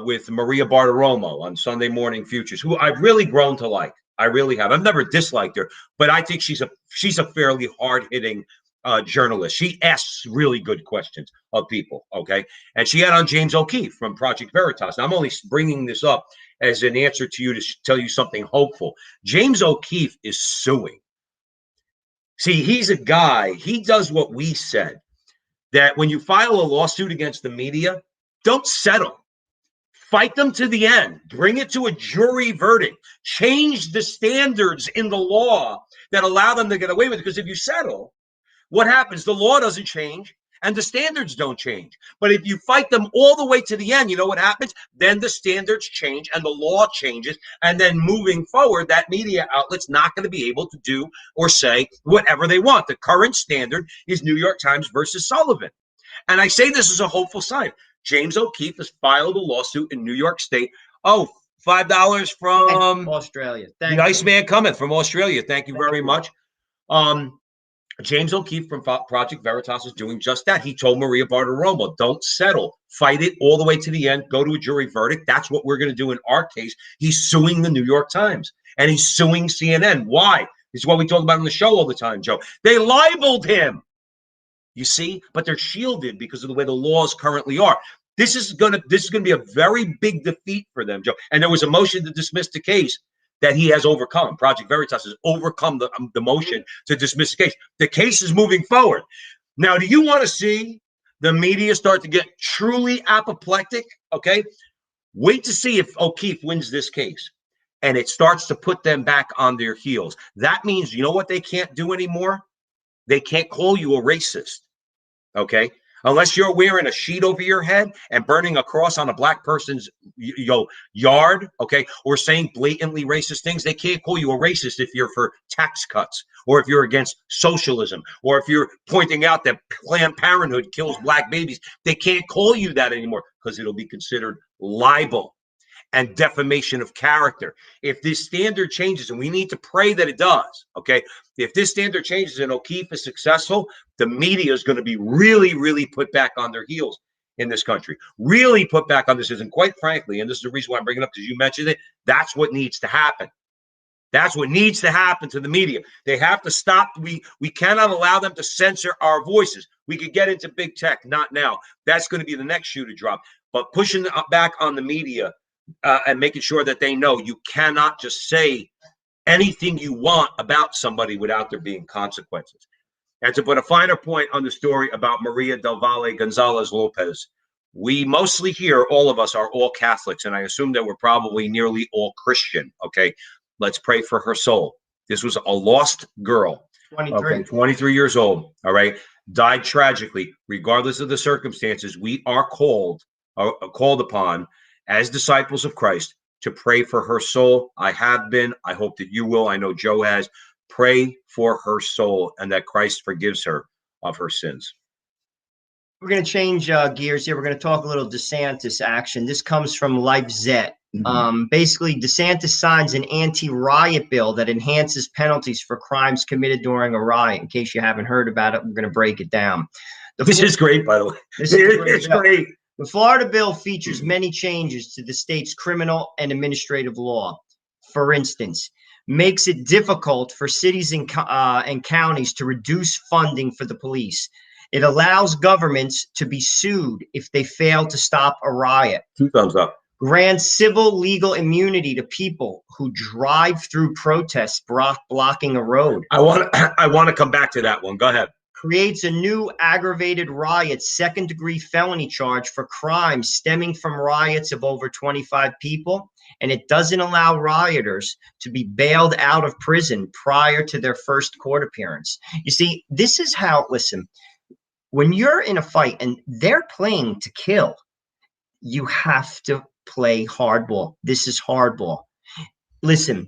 with Maria Bartiromo on Sunday Morning Futures, who I've really grown to like. I really have. I've never disliked her, but I think she's a fairly hard-hitting journalist. She asks really good questions of people, okay? And she had on James O'Keefe from Project Veritas. Now, I'm only bringing this up as an answer to you to tell you something hopeful. James O'Keefe is suing. See, he's a guy, he does what we said, that when you file a lawsuit against the media, don't settle. Fight them to the end. Bring it to a jury verdict. Change the standards in the law that allow them to get away with it. Because if you settle, what happens? The law doesn't change and the standards don't change. But if you fight them all the way to the end, you know what happens? Then the standards change and the law changes. And then moving forward, that media outlet's not going to be able to do or say whatever they want. The current standard is New York Times versus Sullivan. And I say this is a hopeful sign. James O'Keefe has filed a lawsuit in New York State. Oh, $5 from Australia. The Iceman coming from Australia. Thank you very much. James O'Keefe from Project Veritas is doing just that. He told Maria Bartiromo, don't settle. Fight it all the way to the end. Go to a jury verdict. That's what we're going to do in our case. He's suing the New York Times and he's suing CNN. Why? This is what we talk about on the show all the time, Joe. They libeled him. You see, but they're shielded because of the way the laws currently are. This is gonna be a very big defeat for them, Joe. And there was a motion to dismiss the case that he has overcome. Project Veritas has overcome the motion to dismiss the case. The case is moving forward. Now, do you want to see the media start to get truly apoplectic? Okay, wait to see if O'Keefe wins this case, and it starts to put them back on their heels. That means, you know what they can't do anymore? They can't call you a racist, okay? Unless you're wearing a sheet over your head and burning a cross on a black person's yard, okay, or saying blatantly racist things. They can't call you a racist if you're for tax cuts or if you're against socialism or if you're pointing out that Planned Parenthood kills black babies. They can't call you that anymore because it'll be considered libel. and defamation of character. If this standard changes, and we need to pray that it does, okay? If this standard changes and O'Keefe is successful, the media is going to be really, really put back on their heels in this country. Really put back on this. And quite frankly, and this is the reason why I'm bringing it up, because you mentioned it, that's what needs to happen. That's what needs to happen to the media. They have to stop. We cannot allow them to censor our voices. We could get into big tech, not now. That's going to be the next shoe to drop. But pushing back on the media and making sure that they know you cannot just say anything you want about somebody without there being consequences. And to put a finer point on the story about Maria del Valle Gonzalez Lopez, we mostly here, all of us are all Catholics, and I assume that we're probably nearly all Christian, okay? Let's pray for her soul. This was a lost girl, 23 years old, all right? Died tragically. Regardless of the circumstances, we are called upon as disciples of Christ to pray for her soul. I have been. I hope that you will. I know Joe has. Pray for her soul and that Christ forgives her of her sins. We're going to change gears here. We're going to talk a little DeSantis action. This comes from LifeZet. Basically, DeSantis signs an anti-riot bill that enhances penalties for crimes committed during a riot. In case you haven't heard about it, we're going to break it down. This is great, by the way. It's great. The Florida bill features many changes to the state's criminal and administrative law. For instance, makes it difficult for cities and counties to reduce funding for the police. It allows governments to be sued if they fail to stop a riot. 2 thumbs up. Grants civil legal immunity to people who drive through protests blocking a road. I want to come back to that one. Go ahead. Creates a new aggravated riot second-degree felony charge for crimes stemming from riots of over 25 people. And it doesn't allow rioters to be bailed out of prison prior to their first court appearance. You see, this is how, listen, when you're in a fight and they're playing to kill, you have to play hardball. This is hardball. Listen,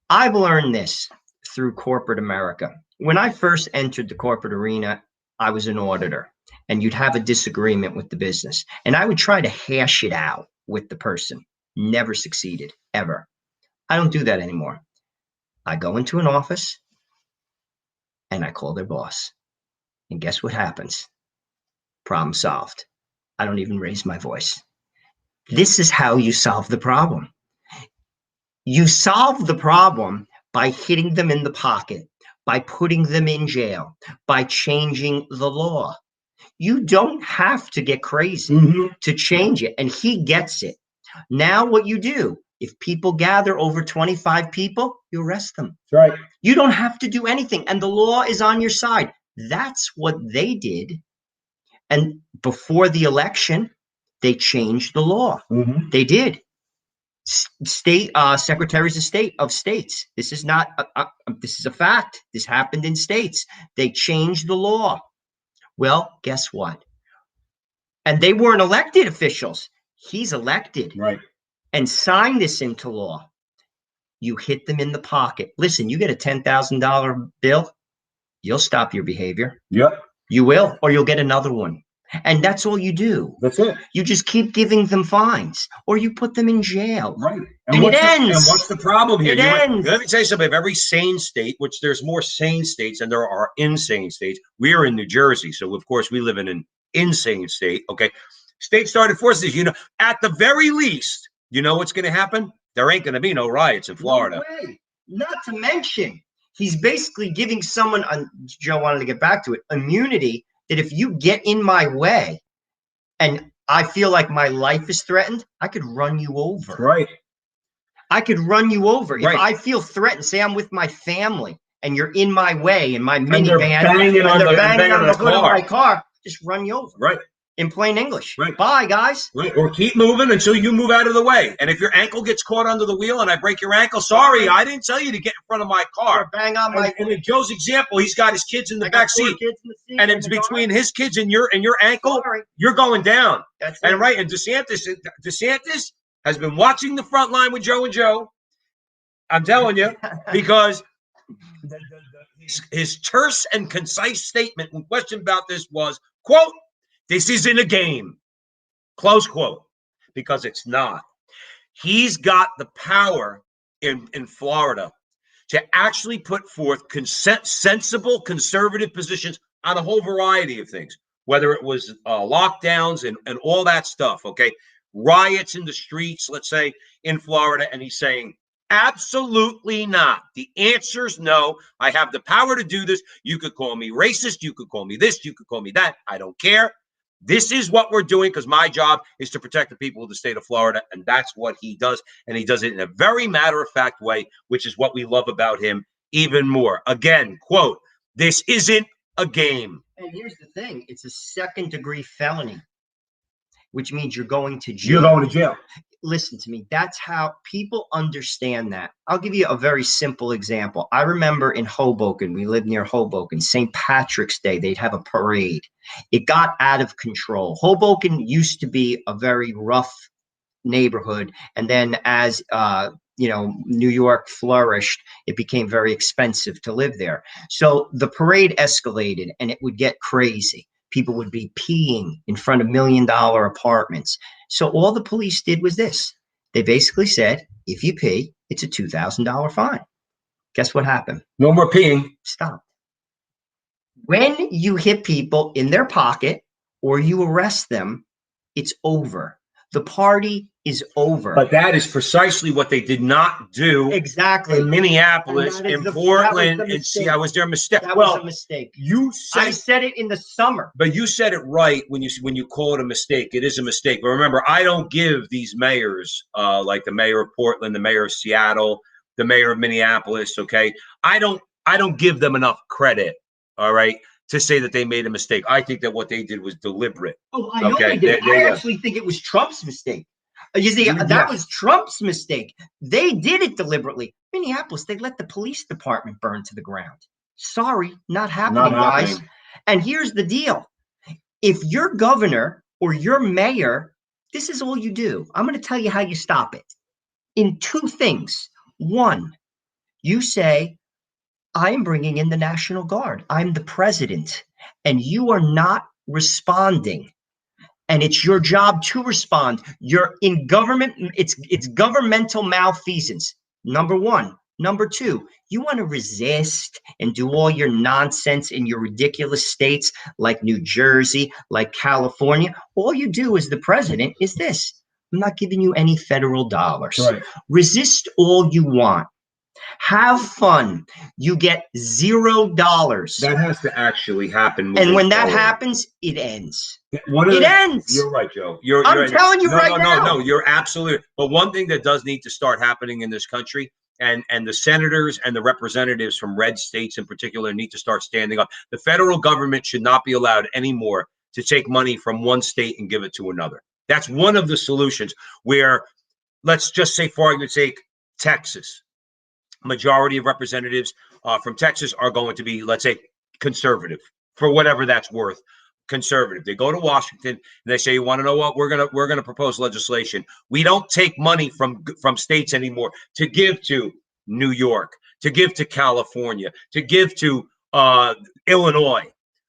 I've learned this through corporate America. When I first entered the corporate arena, I was an auditor, and you'd have a disagreement with the business, and I would try to hash it out with the person. Never succeeded, ever. I don't do that anymore. I go into an office, and I call their boss. And guess what happens? Problem solved. I don't even raise my voice. This is how you solve the problem. You solve the problem by hitting them in the pocket, by putting them in jail, by changing the law. You don't have to get crazy to change it. And he gets it. Now what you do, if people gather over 25 people, you arrest them. That's right. You don't have to do anything. And the law is on your side. That's what they did. And before the election, they changed the law. They did. State secretaries of states. This is not. This is a fact. This happened in states. They changed the law. Well, guess what? And they weren't elected officials. He's elected, right? And signed this into law. You hit them in the pocket. Listen, you get a $10,000 bill, you'll stop your behavior. Yep. You will, or you'll get another one. And that's all you do. That's it. You just keep giving them fines, or you put them in jail. Right. And it ends. And what's the problem here? It ends. Let me tell you something. If every sane state, which there's more sane states than there are insane states, we are in New Jersey. So, of course, we live in an insane state. Okay. State started forces, at the very least, you know what's going to happen? There ain't going to be no riots in Florida. No way. Not to mention, he's basically giving someone, Joe wanted to get back to it, immunity that if you get in my way and I feel like my life is threatened, I could run you over. Right. I could run you over. Right. If I feel threatened, say I'm with my family and you're in my way in my minivan, and they're banging on the hood of my car, just run you over. Right. In plain English. Right. Bye, guys. Right. Or keep moving until you move out of the way. And if your ankle gets caught under the wheel and I break your ankle, sorry, I didn't tell you to get in front of my car. Or bang on my. And in Joe's example, he's got his kids in the back seat. And it's between his kids and your ankle, you're going down. That's and right. And DeSantis has been watching the front line with Joe and Joe. I'm telling you, because his terse and concise statement when questioned about this was, quote, "This isn't a game," close quote, because it's not. He's got the power in Florida to actually put forth sensible conservative positions on a whole variety of things, whether it was lockdowns and all that stuff, okay? Riots in the streets, let's say, in Florida, and he's saying, absolutely not. The answer is no. I have the power to do this. You could call me racist. You could call me this. You could call me that. I don't care. This is what we're doing because my job is to protect the people of the state of Florida, and that's what he does. And he does it in a very matter-of-fact way, which is what we love about him even more. Again, quote, this isn't a game. And here's the thing. It's a second-degree felony, which means you're going to jail. You're going to jail. Listen to me. That's how people understand that. I'll give you a very simple example. I remember in Hoboken, we lived near Hoboken, St. Patrick's Day, they'd have a parade. It got out of control. Hoboken used to be a very rough neighborhood. And then as, New York flourished, it became very expensive to live there. So the parade escalated and it would get crazy. People would be peeing in front of $1 million apartments. So all the police did was this. They basically said, if you pee, it's a $2,000 fine. Guess what happened? No more peeing. Stop. When you hit people in their pocket or you arrest them, it's over. The party is over. But that is precisely what they did not do. Exactly. In Minneapolis, in Portland, and see, I was their mistake. That was a mistake. I said it in the summer. But you said it right when you call it a mistake. It is a mistake. But remember, I don't give these mayors, like the mayor of Portland, the mayor of Seattle, the mayor of Minneapolis, okay? I don't give them enough credit, all right, to say that they made a mistake. I think that what they did was deliberate. Oh, I know they did. I actually think it was Trump's mistake. You see, that was Trump's mistake. They did it deliberately. Minneapolis, they let the police department burn to the ground. Sorry, not happening, guys. And here's the deal. If you're governor or you're mayor, this is all you do. I'm going to tell you how you stop it. In two things. One, you say, I am bringing in the National Guard. I'm the president, and you are not responding. And it's your job to respond. You're in government. It's governmental malfeasance. Number one. Number two, you want to resist and do all your nonsense in your ridiculous states like New Jersey, like California. All you do as the president is this. I'm not giving you any federal dollars. Right. Resist all you want. Have fun. You get $0. That has to actually happen. And when that happens, it ends. It ends. You're right, Joe. I'm telling you right now. No, you're absolutely. But one thing that does need to start happening in this country, and the senators and the representatives from red states in particular need to start standing up. The federal government should not be allowed anymore to take money from one state and give it to another. That's one of the solutions where, let's just say for argument's sake, Texas. Majority of representatives from Texas are going to be, let's say, conservative, for whatever that's worth. Conservative. They go to Washington and they say, you want to know what? We're gonna propose legislation. We don't take money from states anymore to give to New York, to give to California, to give to Illinois.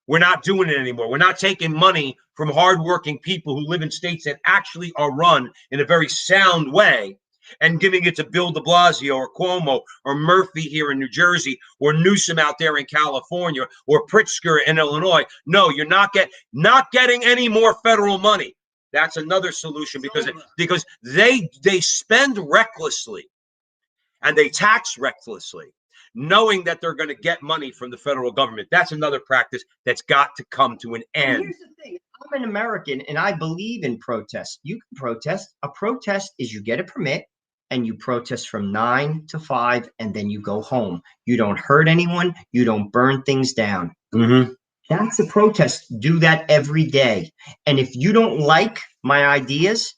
We're not doing it anymore. We're not taking money from hardworking people who live in states that actually are run in a very sound way and giving it to Bill de Blasio or Cuomo or Murphy here in New Jersey or Newsom out there in California or Pritzker in Illinois. No, you're not getting any more federal money. That's another solution because they spend recklessly and they tax recklessly, knowing that they're going to get money from the federal government. That's another practice that's got to come to an end. And here's the thing. I'm an American and I believe in protest. You can protest. A protest is you get a permit and you protest from 9 to 5 and then you go home. You don't hurt anyone. You don't burn things down. Mm-hmm. That's a protest. Do that every day. And if you don't like my ideas,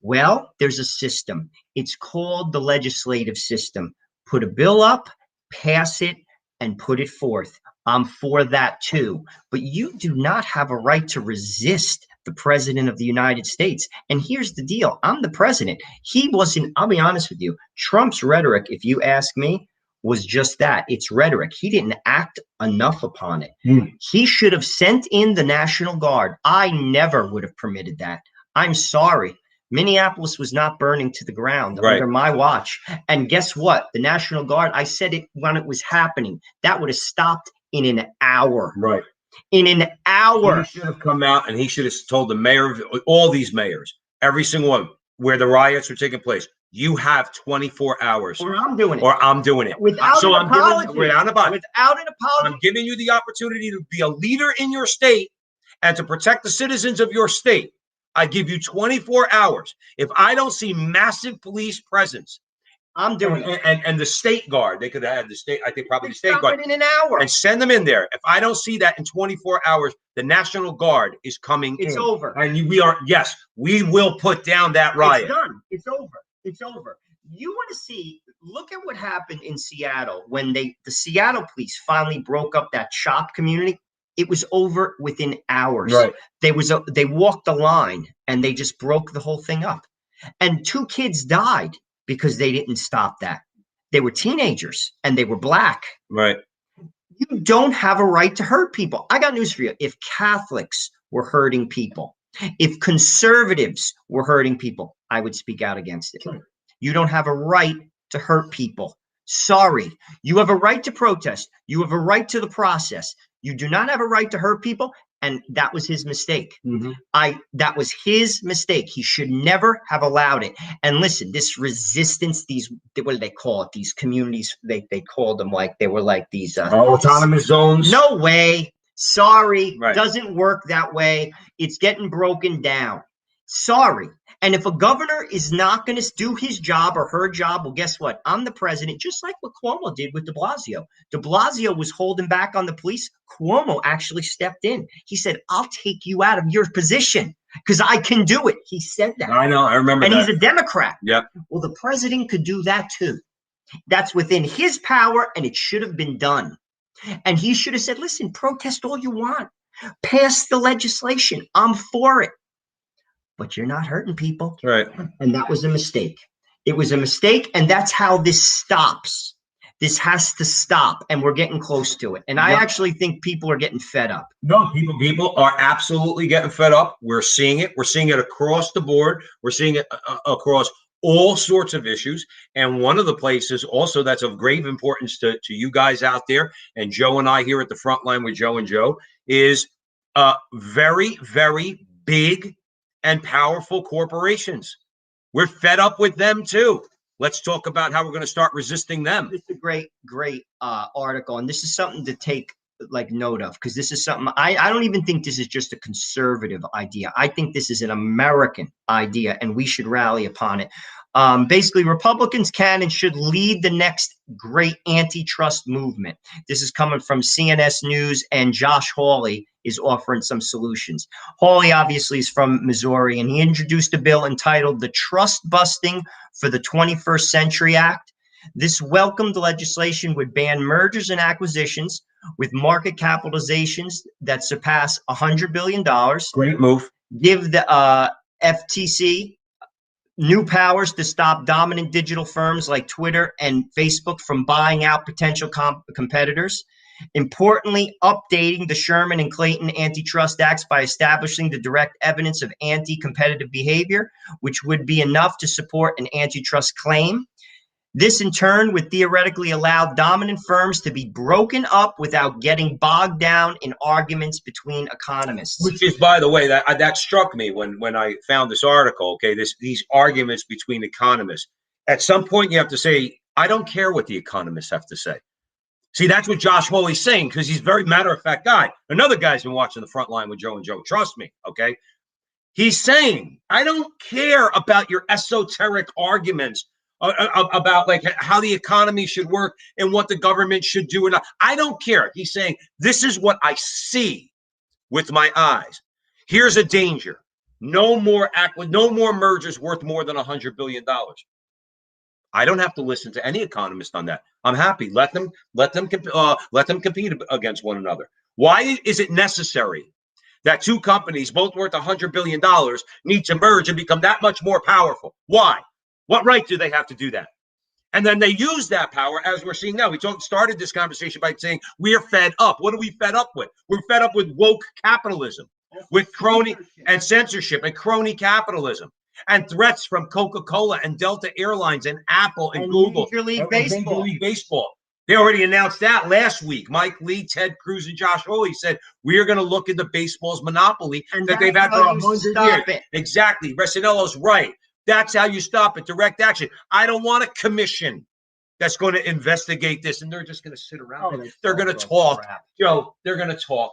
well, there's a system. It's called the legislative system. Put a bill up, pass it, and put it forth. I'm for that too. But you do not have a right to resist the president of the United States. And here's the deal. I'm the president. He wasn't, I'll be honest with you, Trump's rhetoric, if you ask me, was just that. It's rhetoric. He didn't act enough upon it. He should have sent in the National Guard. I never would have permitted that. I'm sorry. Minneapolis was not burning to the ground under my watch. And guess what? The National Guard, I said it when it was happening, that would have stopped in an hour. Right. In an hour. He should have come out and he should have told the mayor, all these mayors, every single one, where the riots were taking place, you have 24 hours. Or I'm doing it. Or I'm doing it. Without an apology. Without an apology. I'm giving you the opportunity to be a leader in your state and to protect the citizens of your state. I give you 24 hours. If I don't see massive police presence, I'm doing it. And the state guard, they could have had the state, I think probably the state guard. In an hour. And send them in there. If I don't see that in 24 hours, the National Guard is coming in. It's over. And we will put down that riot. It's done. It's over. It's over. You want to see, look at what happened in Seattle when the Seattle police finally broke up that shop community. It was over within hours. Right. They walked the line and they just broke the whole thing up. And 2 kids died because they didn't stop that. They were teenagers and they were black. Right. You don't have a right to hurt people. I got news for you. If Catholics were hurting people, if conservatives were hurting people, I would speak out against it. You don't have a right to hurt people. Sorry. You have a right to protest. You have a right to the process. You do not have a right to hurt people. And that was his mistake. That was his mistake. He should never have allowed it. And listen, this resistance, what do they call it? These communities, they called them like, they were like these autonomous zones. No way. Sorry. Right. Doesn't work that way. It's getting broken down. Sorry. And if a governor is not going to do his job or her job, well, guess what? I'm the president, just like what Cuomo did with de Blasio. De Blasio was holding back on the police. Cuomo actually stepped in. He said, I'll take you out of your position because I can do it. He said that. I know. I remember that. And he's a Democrat. Yep. Well, the president could do that too. That's within his power, and it should have been done. And he should have said, listen, protest all you want. Pass the legislation. I'm for it. But you're not hurting people. Right. And that was a mistake. It was a mistake. And that's how this stops. This has to stop. And we're getting close to it. And I actually think people are getting fed up. No, people are absolutely getting fed up. We're seeing it. We're seeing it across the board. We're seeing it across all sorts of issues. And one of the places also that's of grave importance to you guys out there, and Joe and I here at the Frontline with Joe and Joe, is very, very big and powerful corporations. We're fed up with them too. Let's talk about how we're going to start resisting them. This is a great article, and this is something to take note of, because this is something I don't even think this is just a conservative idea. I think this is an American idea, and we should rally upon it. Basically, Republicans can and should lead the next great antitrust movement. This is coming from CNS News, and Josh Hawley is offering some solutions. Hawley obviously is from Missouri, and he introduced a bill entitled the Trust Busting for the 21st Century Act. This welcomed legislation would ban mergers and acquisitions with market capitalizations that surpass $100 billion. Great move. Give the FTC new powers to stop dominant digital firms like Twitter and Facebook from buying out potential competitors. Importantly, updating the Sherman and Clayton antitrust acts by establishing the direct evidence of anti-competitive behavior, which would be enough to support an antitrust claim. This, in turn, would theoretically allow dominant firms to be broken up without getting bogged down in arguments between economists. Which is, by the way, that struck me when I found this article. Okay, these arguments between economists. At some point, you have to say, I don't care what the economists have to say. See, that's what Josh Hawley's saying, because he's a very matter-of-fact guy. Another guy's been watching the Frontline with Joe and Joe. Trust me, okay? He's saying, I don't care about your esoteric arguments about like how the economy should work and what the government should do or not. I don't care. He's saying, this is what I see with my eyes. Here's a danger. No more mergers worth more than $100 billion. I don't have to listen to any economist on that. I'm happy. Let them compete against one another. Why is it necessary that two companies, both worth $100 billion, need to merge and become that much more powerful? Why? What right do they have to do that? And then they use that power, as we're seeing now. We started this conversation by saying we're fed up. What are we fed up with? We're fed up with woke capitalism, with crony and censorship and crony capitalism. And threats from Coca-Cola and Delta Airlines and Apple and Google Major League and Baseball. Major League Baseball. They already announced that last week. Mike Lee, Ted Cruz, and Josh Hawley said, we are going to look into baseball's monopoly And that they've had for 100 years. It. Exactly. Resinello's right. That's how you stop it. Direct action. I don't want a commission that's going to investigate this, and they're just going to sit around. They're going to talk. Crap. Joe, they're going to talk.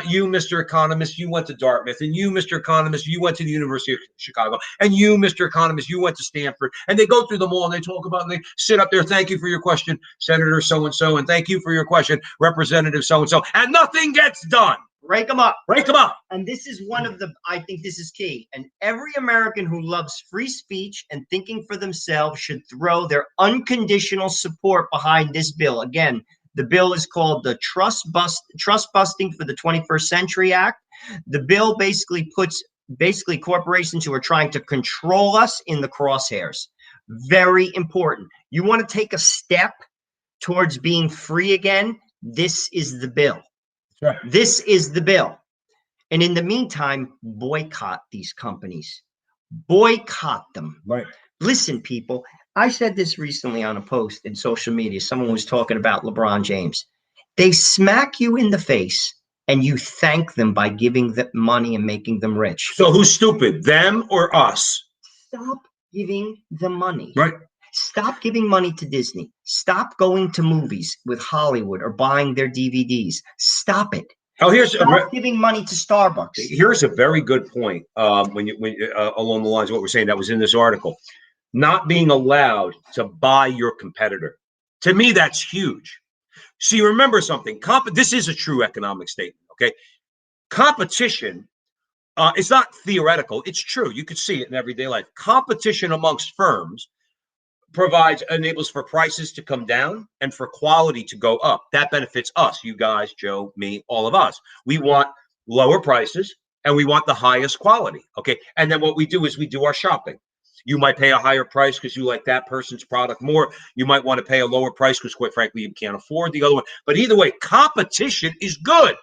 You, Mr. Economist, you went to Dartmouth, and you, Mr. Economist, you went to the University of Chicago, and you, Mr. Economist, you went to Stanford, and they go through them all, and they talk about, and they sit up there, thank you for your question, Senator so-and-so, and thank you for your question, Representative so-and-so, and nothing gets done. Break them up. Break them up. And this is one of the, I think this is key. And every American who loves free speech and thinking for themselves should throw their unconditional support behind this bill. Again, the bill is called the Trust Busting for the 21st Century Act. The bill basically puts corporations who are trying to control us in the crosshairs. Very important. You want to take a step towards being free again? This is the bill. Right. This is the bill. And in the meantime, boycott these companies. Boycott them. Right. Listen, people, I said this recently on a post in social media. Someone was talking about LeBron James. They smack you in the face and you thank them by giving them money and making them rich. So who's stupid, them or us? Stop giving the money. Right. Stop giving money to Disney. Stop going to movies with Hollywood or buying their DVDs. Stop it. Oh, Stop giving money to Starbucks. Here's a very good point. When along the lines of what we're saying, that was in this article, not being allowed to buy your competitor. To me, that's huge. See, remember something. This is a true economic statement. Okay, competition. It's not theoretical. It's true. You could see it in everyday life. Competition amongst firms enables for prices to come down and for quality to go up. That benefits us, you guys, Joe, me, all of us. We want lower prices and we want the highest quality. Okay. And then what we do is we do our shopping. You might pay a higher price because you like that person's product more. You might want to pay a lower price because, quite frankly, you can't afford the other one. But either way, competition is good.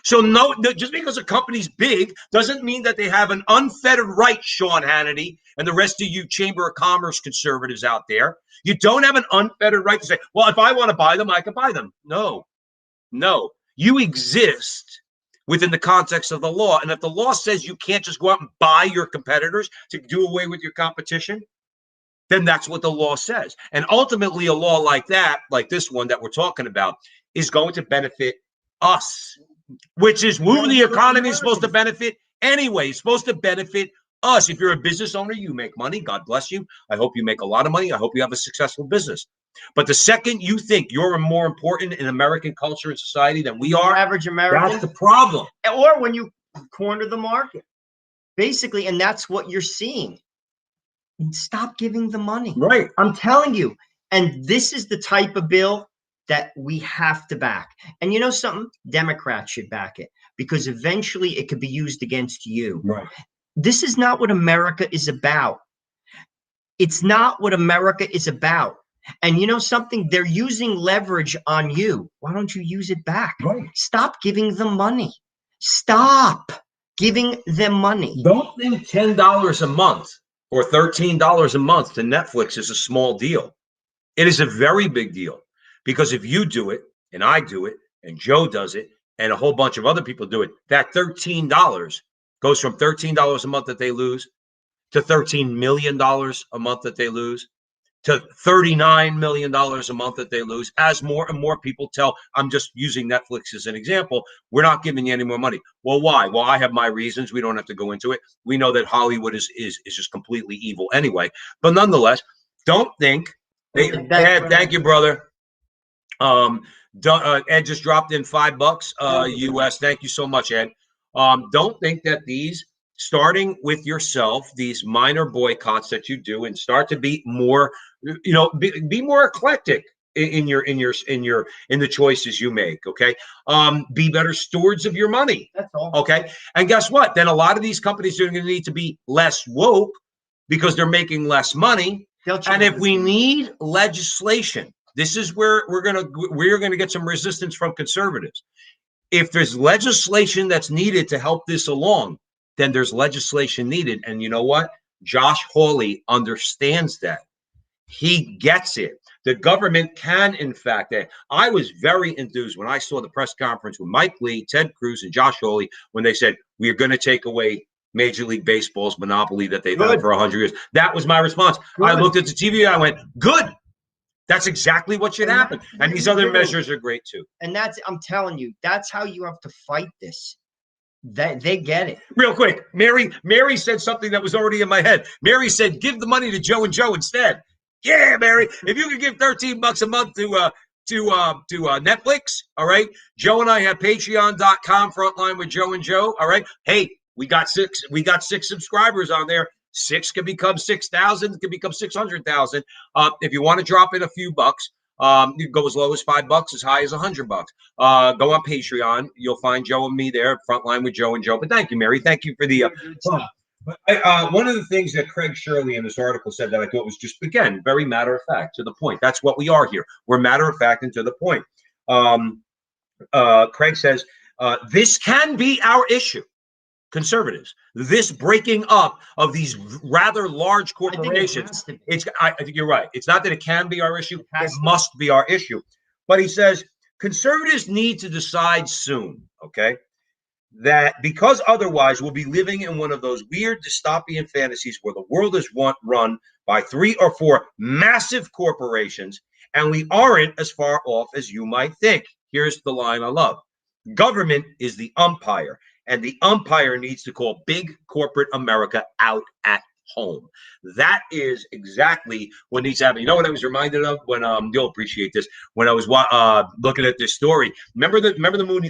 So no, just because a company's big doesn't mean that they have an unfettered right, Sean Hannity and the rest of you Chamber of Commerce conservatives out there. You don't have an unfettered right to say, well, if I want to buy them, I can buy them. No. You exist within the context of the law. And if the law says you can't just go out and buy your competitors to do away with your competition, then that's what the law says. And ultimately, a law like that, like this one that we're talking about, is going to benefit us. Which is who the economy is supposed to benefit anyway. It's supposed to benefit us. If you're a business owner, you make money. God bless you. I hope you make a lot of money. I hope you have a successful business. But the second you think you're more important in American culture and society than we are, average American, that's the problem. Or when you corner the market, basically, and that's what you're seeing. Stop giving the money. Right. I'm telling you. And this is the type of bill that we have to back. And you know something? Democrats should back it because eventually it could be used against you. Right. This is not what America is about. It's not what America is about. And you know something? They're using leverage on you. Why don't you use it back? Right. Stop giving them money. Stop giving them money. Don't think $10 a month or $13 a month to Netflix is a small deal. It is a very big deal. Because if you do it, and I do it, and Joe does it, and a whole bunch of other people do it, that $13 goes from $13 a month that they lose to $13 million a month that they lose to $39 million a month that they lose as more and more people tell, I'm just using Netflix as an example, we're not giving you any more money. Well, why? Well, I have my reasons. We don't have to go into it. We know that Hollywood is just completely evil anyway. But nonetheless, don't think, thank you, brother. Ed just dropped in $5 US. Thank you so much, Ed. Don't think that these, starting with yourself, these minor boycotts that you do, and start to be more, be more eclectic in the choices you make. Okay. Be better stewards of your money. That's all. Okay. And guess what? Then a lot of these companies are going to need to be less woke because they're making less money. And if we need legislation, this is where we're going to get some resistance from conservatives. If there's legislation that's needed to help this along, then there's legislation needed. And you know what? Josh Hawley understands that. He gets it. The government can, in fact, I was very enthused when I saw the press conference with Mike Lee, Ted Cruz, and Josh Hawley when they said, we are going to take away Major League Baseball's monopoly that they've had for 100 years. That was my response. Good. I looked at the TV, I went, good. That's exactly what should happen. And these other measures are great too. And I'm telling you, that's how you have to fight this. That they get it. Real quick, Mary said something that was already in my head. Mary said, give the money to Joe and Joe instead. Yeah, Mary, if you could give $13 a month to Netflix, all right? Joe and I have patreon.com Frontline with Joe and Joe, all right? Hey, we got six subscribers on there. 6 can become 6,000, can become 600,000. If you want to drop in a few bucks, you can go as low as $5, as high as $100. Go on Patreon. You'll find Joe and me there, Frontline with Joe and Joe. But thank you, Mary. Thank you for the one of the things that Craig Shirley in this article said that I thought was just, again, very matter of fact, to the point. That's what we are here. We're matter of fact and to the point. Craig says, this can be our issue, conservatives. This breaking up of these rather large corporations. I think you're right. It's not that it can be our issue. It must be our issue. But he says, conservatives need to decide soon, okay? That because otherwise we'll be living in one of those weird dystopian fantasies where the world is run by 3 or 4 massive corporations, and we aren't as far off as you might think. Here's the line I love. Government is the umpire, and the umpire needs to call big corporate America out at home. That is exactly what needs to happen. You know what I was reminded of when you'll appreciate this, when I was looking at this story. Remember the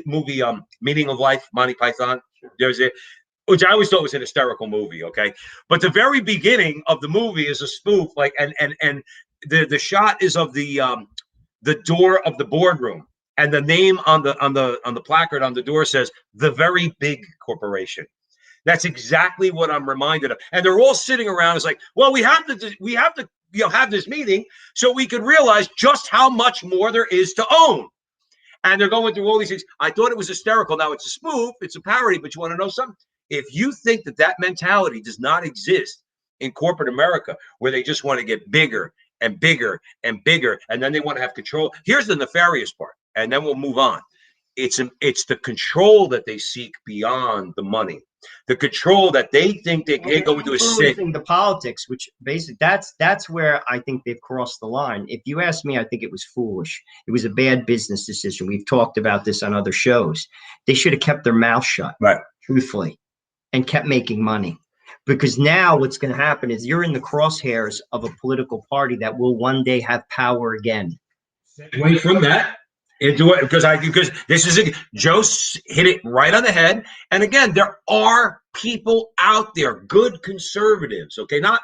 movie Meaning of Life, Monty Python? There's it, which I always thought was an hysterical movie, okay? But the very beginning of the movie is a spoof, like and the shot is of the door of the boardroom, and the name on the placard on the door says the very big corporation. That's exactly what I'm reminded of. And they're all sitting around. It's like, well, we have to have this meeting so we could realize just how much more there is to own. And they're going through all these things. I thought it was hysterical. Now it's a spoof, it's a parody, but you want to know something? If you think that mentality does not exist in corporate America, where they just want to get bigger and bigger and bigger, and then they want to have control. Here's the nefarious part, and then we'll move on. It's the control that they seek beyond the money. The control that they think they can't go into a state. The politics, which basically that's where I think they've crossed the line. If you ask me, I think it was foolish. It was a bad business decision. We've talked about this on other shows. They should have kept their mouth shut, right? Truthfully, and kept making money. Because now what's going to happen is you're in the crosshairs of a political party that will one day have power again. Away from that. Into it because this is Joe hit it right on the head. And again, there are people out there, good conservatives, okay, not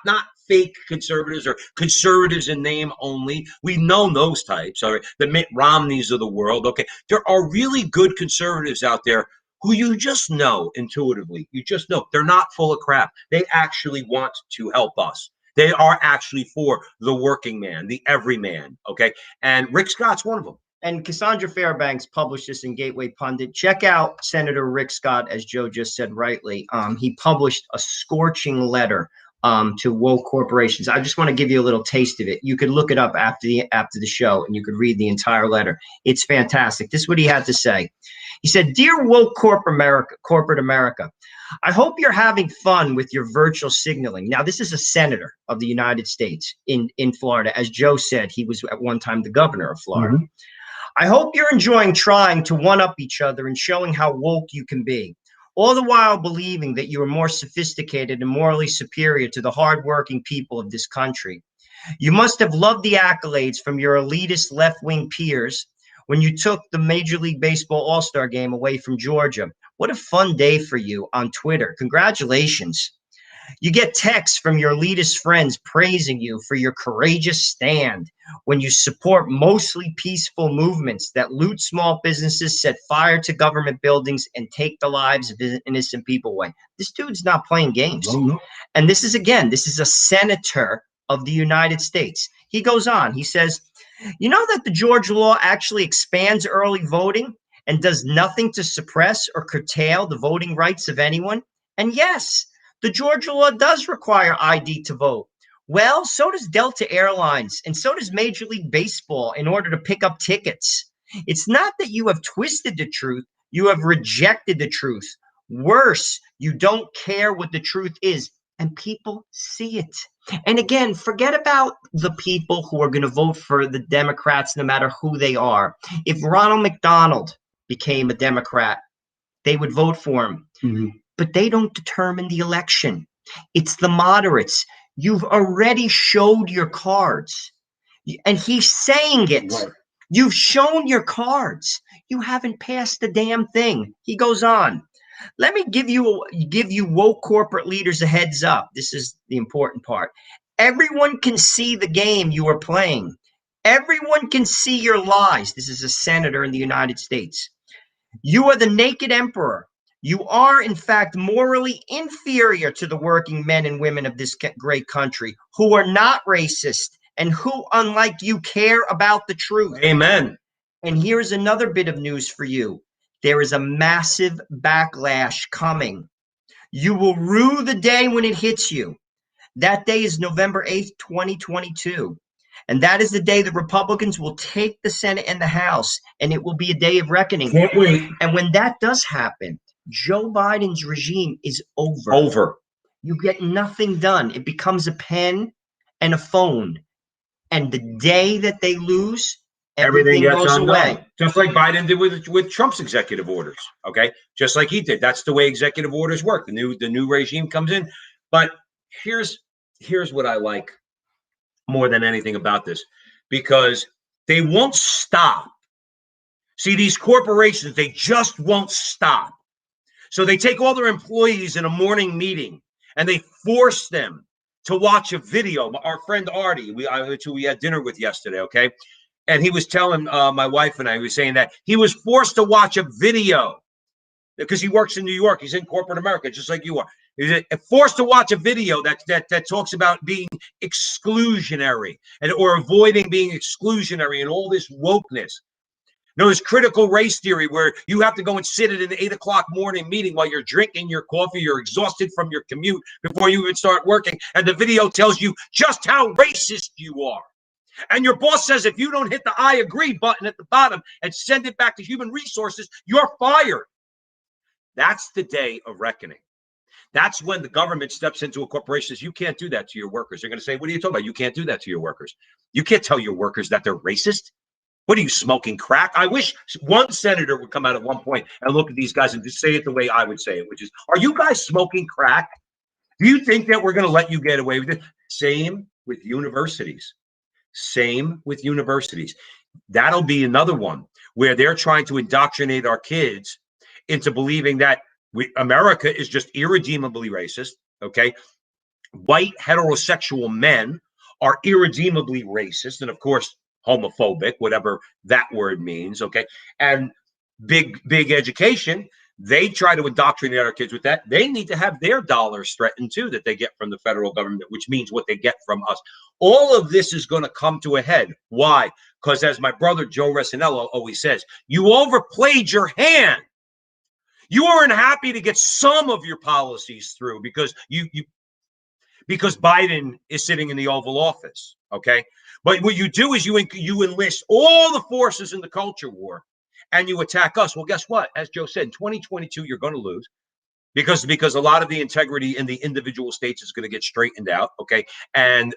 fake conservatives or conservatives in name only. We know those types, all right, the Mitt Romneys of the world. Okay, there are really good conservatives out there who you just know intuitively. You just know they're not full of crap. They actually want to help us. They are actually for the working man, the everyman. Okay, and Rick Scott's one of them. And Cassandra Fairbanks published this in Gateway Pundit. Check out Senator Rick Scott, as Joe just said rightly. He published a scorching letter to woke corporations. I just want to give you a little taste of it. You could look it up after the show, and you could read the entire letter. It's fantastic. This is what he had to say. He said, "Dear woke corporate America, I hope you're having fun with your virtual signaling." Now, this is a senator of the United States in Florida. As Joe said, he was at one time the governor of Florida. Mm-hmm. "I hope you're enjoying trying to one-up each other and showing how woke you can be, all the while believing that you are more sophisticated and morally superior to the hardworking people of this country. You must have loved the accolades from your elitist left-wing peers when you took the Major League Baseball All-Star Game away from Georgia. What a fun day for you on Twitter. Congratulations. You get texts from your elitist friends praising you for your courageous stand when you support mostly peaceful movements that loot small businesses, set fire to government buildings, and take the lives of innocent people away." This dude's not playing games. Oh, no. And this is a senator of the United States. He goes on, he says, "You know that the Georgia law actually expands early voting and does nothing to suppress or curtail the voting rights of anyone? And yes, The Georgia law does require ID to vote. Well, so does Delta Airlines, and so does Major League Baseball in order to pick up tickets. It's not that you have twisted the truth, you have rejected the truth. Worse, you don't care what the truth is, and people see it. And again, forget about the people who are going to vote for the Democrats no matter who they are. If Ronald McDonald became a Democrat, they would vote for him. Mm-hmm. But they don't determine the election. It's the moderates. You've already showed your cards. And he's saying it. Right. You've shown your cards. You haven't passed the damn thing. He goes on. Let me give you woke corporate leaders a heads up. This is the important part. Everyone can see the game you are playing. Everyone can see your lies. This is a senator in the United States. You are the naked emperor. You are, in fact, morally inferior to the working men and women of this great country who are not racist and who, unlike you, care about the truth. Amen. And here's another bit of news for you. There is a massive backlash coming. You will rue the day when it hits you. That day is November 8th, 2022. And that is the day the Republicans will take the Senate and the House, and it will be a day of reckoning. Can't wait. And when that does happen, Joe Biden's regime is over. Over. You get nothing done. It becomes a pen and a phone. And the day that they lose, everything goes away. Just like Biden did with Trump's executive orders. Okay, just like he did. That's the way executive orders work. The new regime comes in. But here's what I like more than anything about this, because they won't stop. See, these corporations, they just won't stop. So they take all their employees in a morning meeting and they force them to watch a video. Our friend Artie, who we had dinner with yesterday, okay? And he was telling my wife and I, he was saying that he was forced to watch a video because he works in New York. He's in corporate America, just like you are. He's forced to watch a video that talks about being exclusionary or avoiding being exclusionary and all this wokeness. There's critical race theory where you have to go and sit at an 8 o'clock morning meeting while you're drinking your coffee, you're exhausted from your commute before you even start working, and the video tells you just how racist you are. And your boss says if you don't hit the I agree button at the bottom and send it back to human resources, you're fired. That's the day of reckoning. That's when the government steps into a corporation and says, you can't do that to your workers. They're going to say, what are you talking about? You can't do that to your workers. You can't tell your workers that they're racist. What are you, smoking crack? I wish one senator would come out at one point and look at these guys and just say it the way I would say it, which is, are you guys smoking crack? Do you think that we're going to let you get away with it? Same with universities. Same with universities. That'll be another one where they're trying to indoctrinate our kids into believing that America is just irredeemably racist, okay? White heterosexual men are irredeemably racist, and of course, homophobic, whatever that word means, okay? And big education, they try to indoctrinate our kids with that. They need to have their dollars threatened too that they get from the federal government, which means what they get from us. All of this is going to come to a head. Why? Because as my brother Joe Resinello always says, you overplayed your hand. You weren't happy to get some of your policies through because because Biden is sitting in the Oval Office, okay? But what you do is you enlist all the forces in the culture war and you attack us. Well, guess what? As Joe said, in 2022, you're going to lose because a lot of the integrity in the individual states is going to get straightened out, okay? And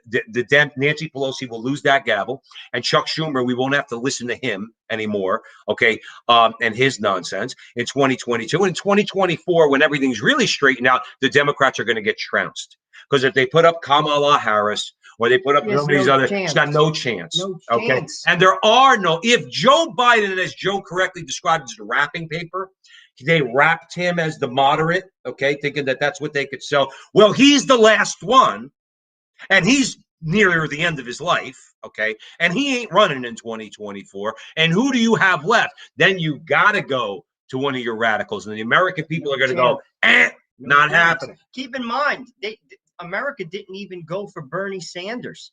Nancy Pelosi will lose that gavel, and Chuck Schumer, we won't have to listen to him anymore, okay? And his nonsense in 2022. And in 2024, when everything's really straightened out, the Democrats are going to get trounced. Because if they put up Kamala Harris or they put up some of these other, she's got no chance. No okay. chance. And there are no, if Joe Biden, as Joe correctly described as the wrapping paper, they wrapped him as the moderate, okay, thinking that that's what they could sell. Well, he's the last one, and he's near the end of his life, okay, and he ain't running in 2024. And who do you have left? Then you got to go to one of your radicals, and the American people are going to go, not happening. Keep in mind, America didn't even go for Bernie Sanders.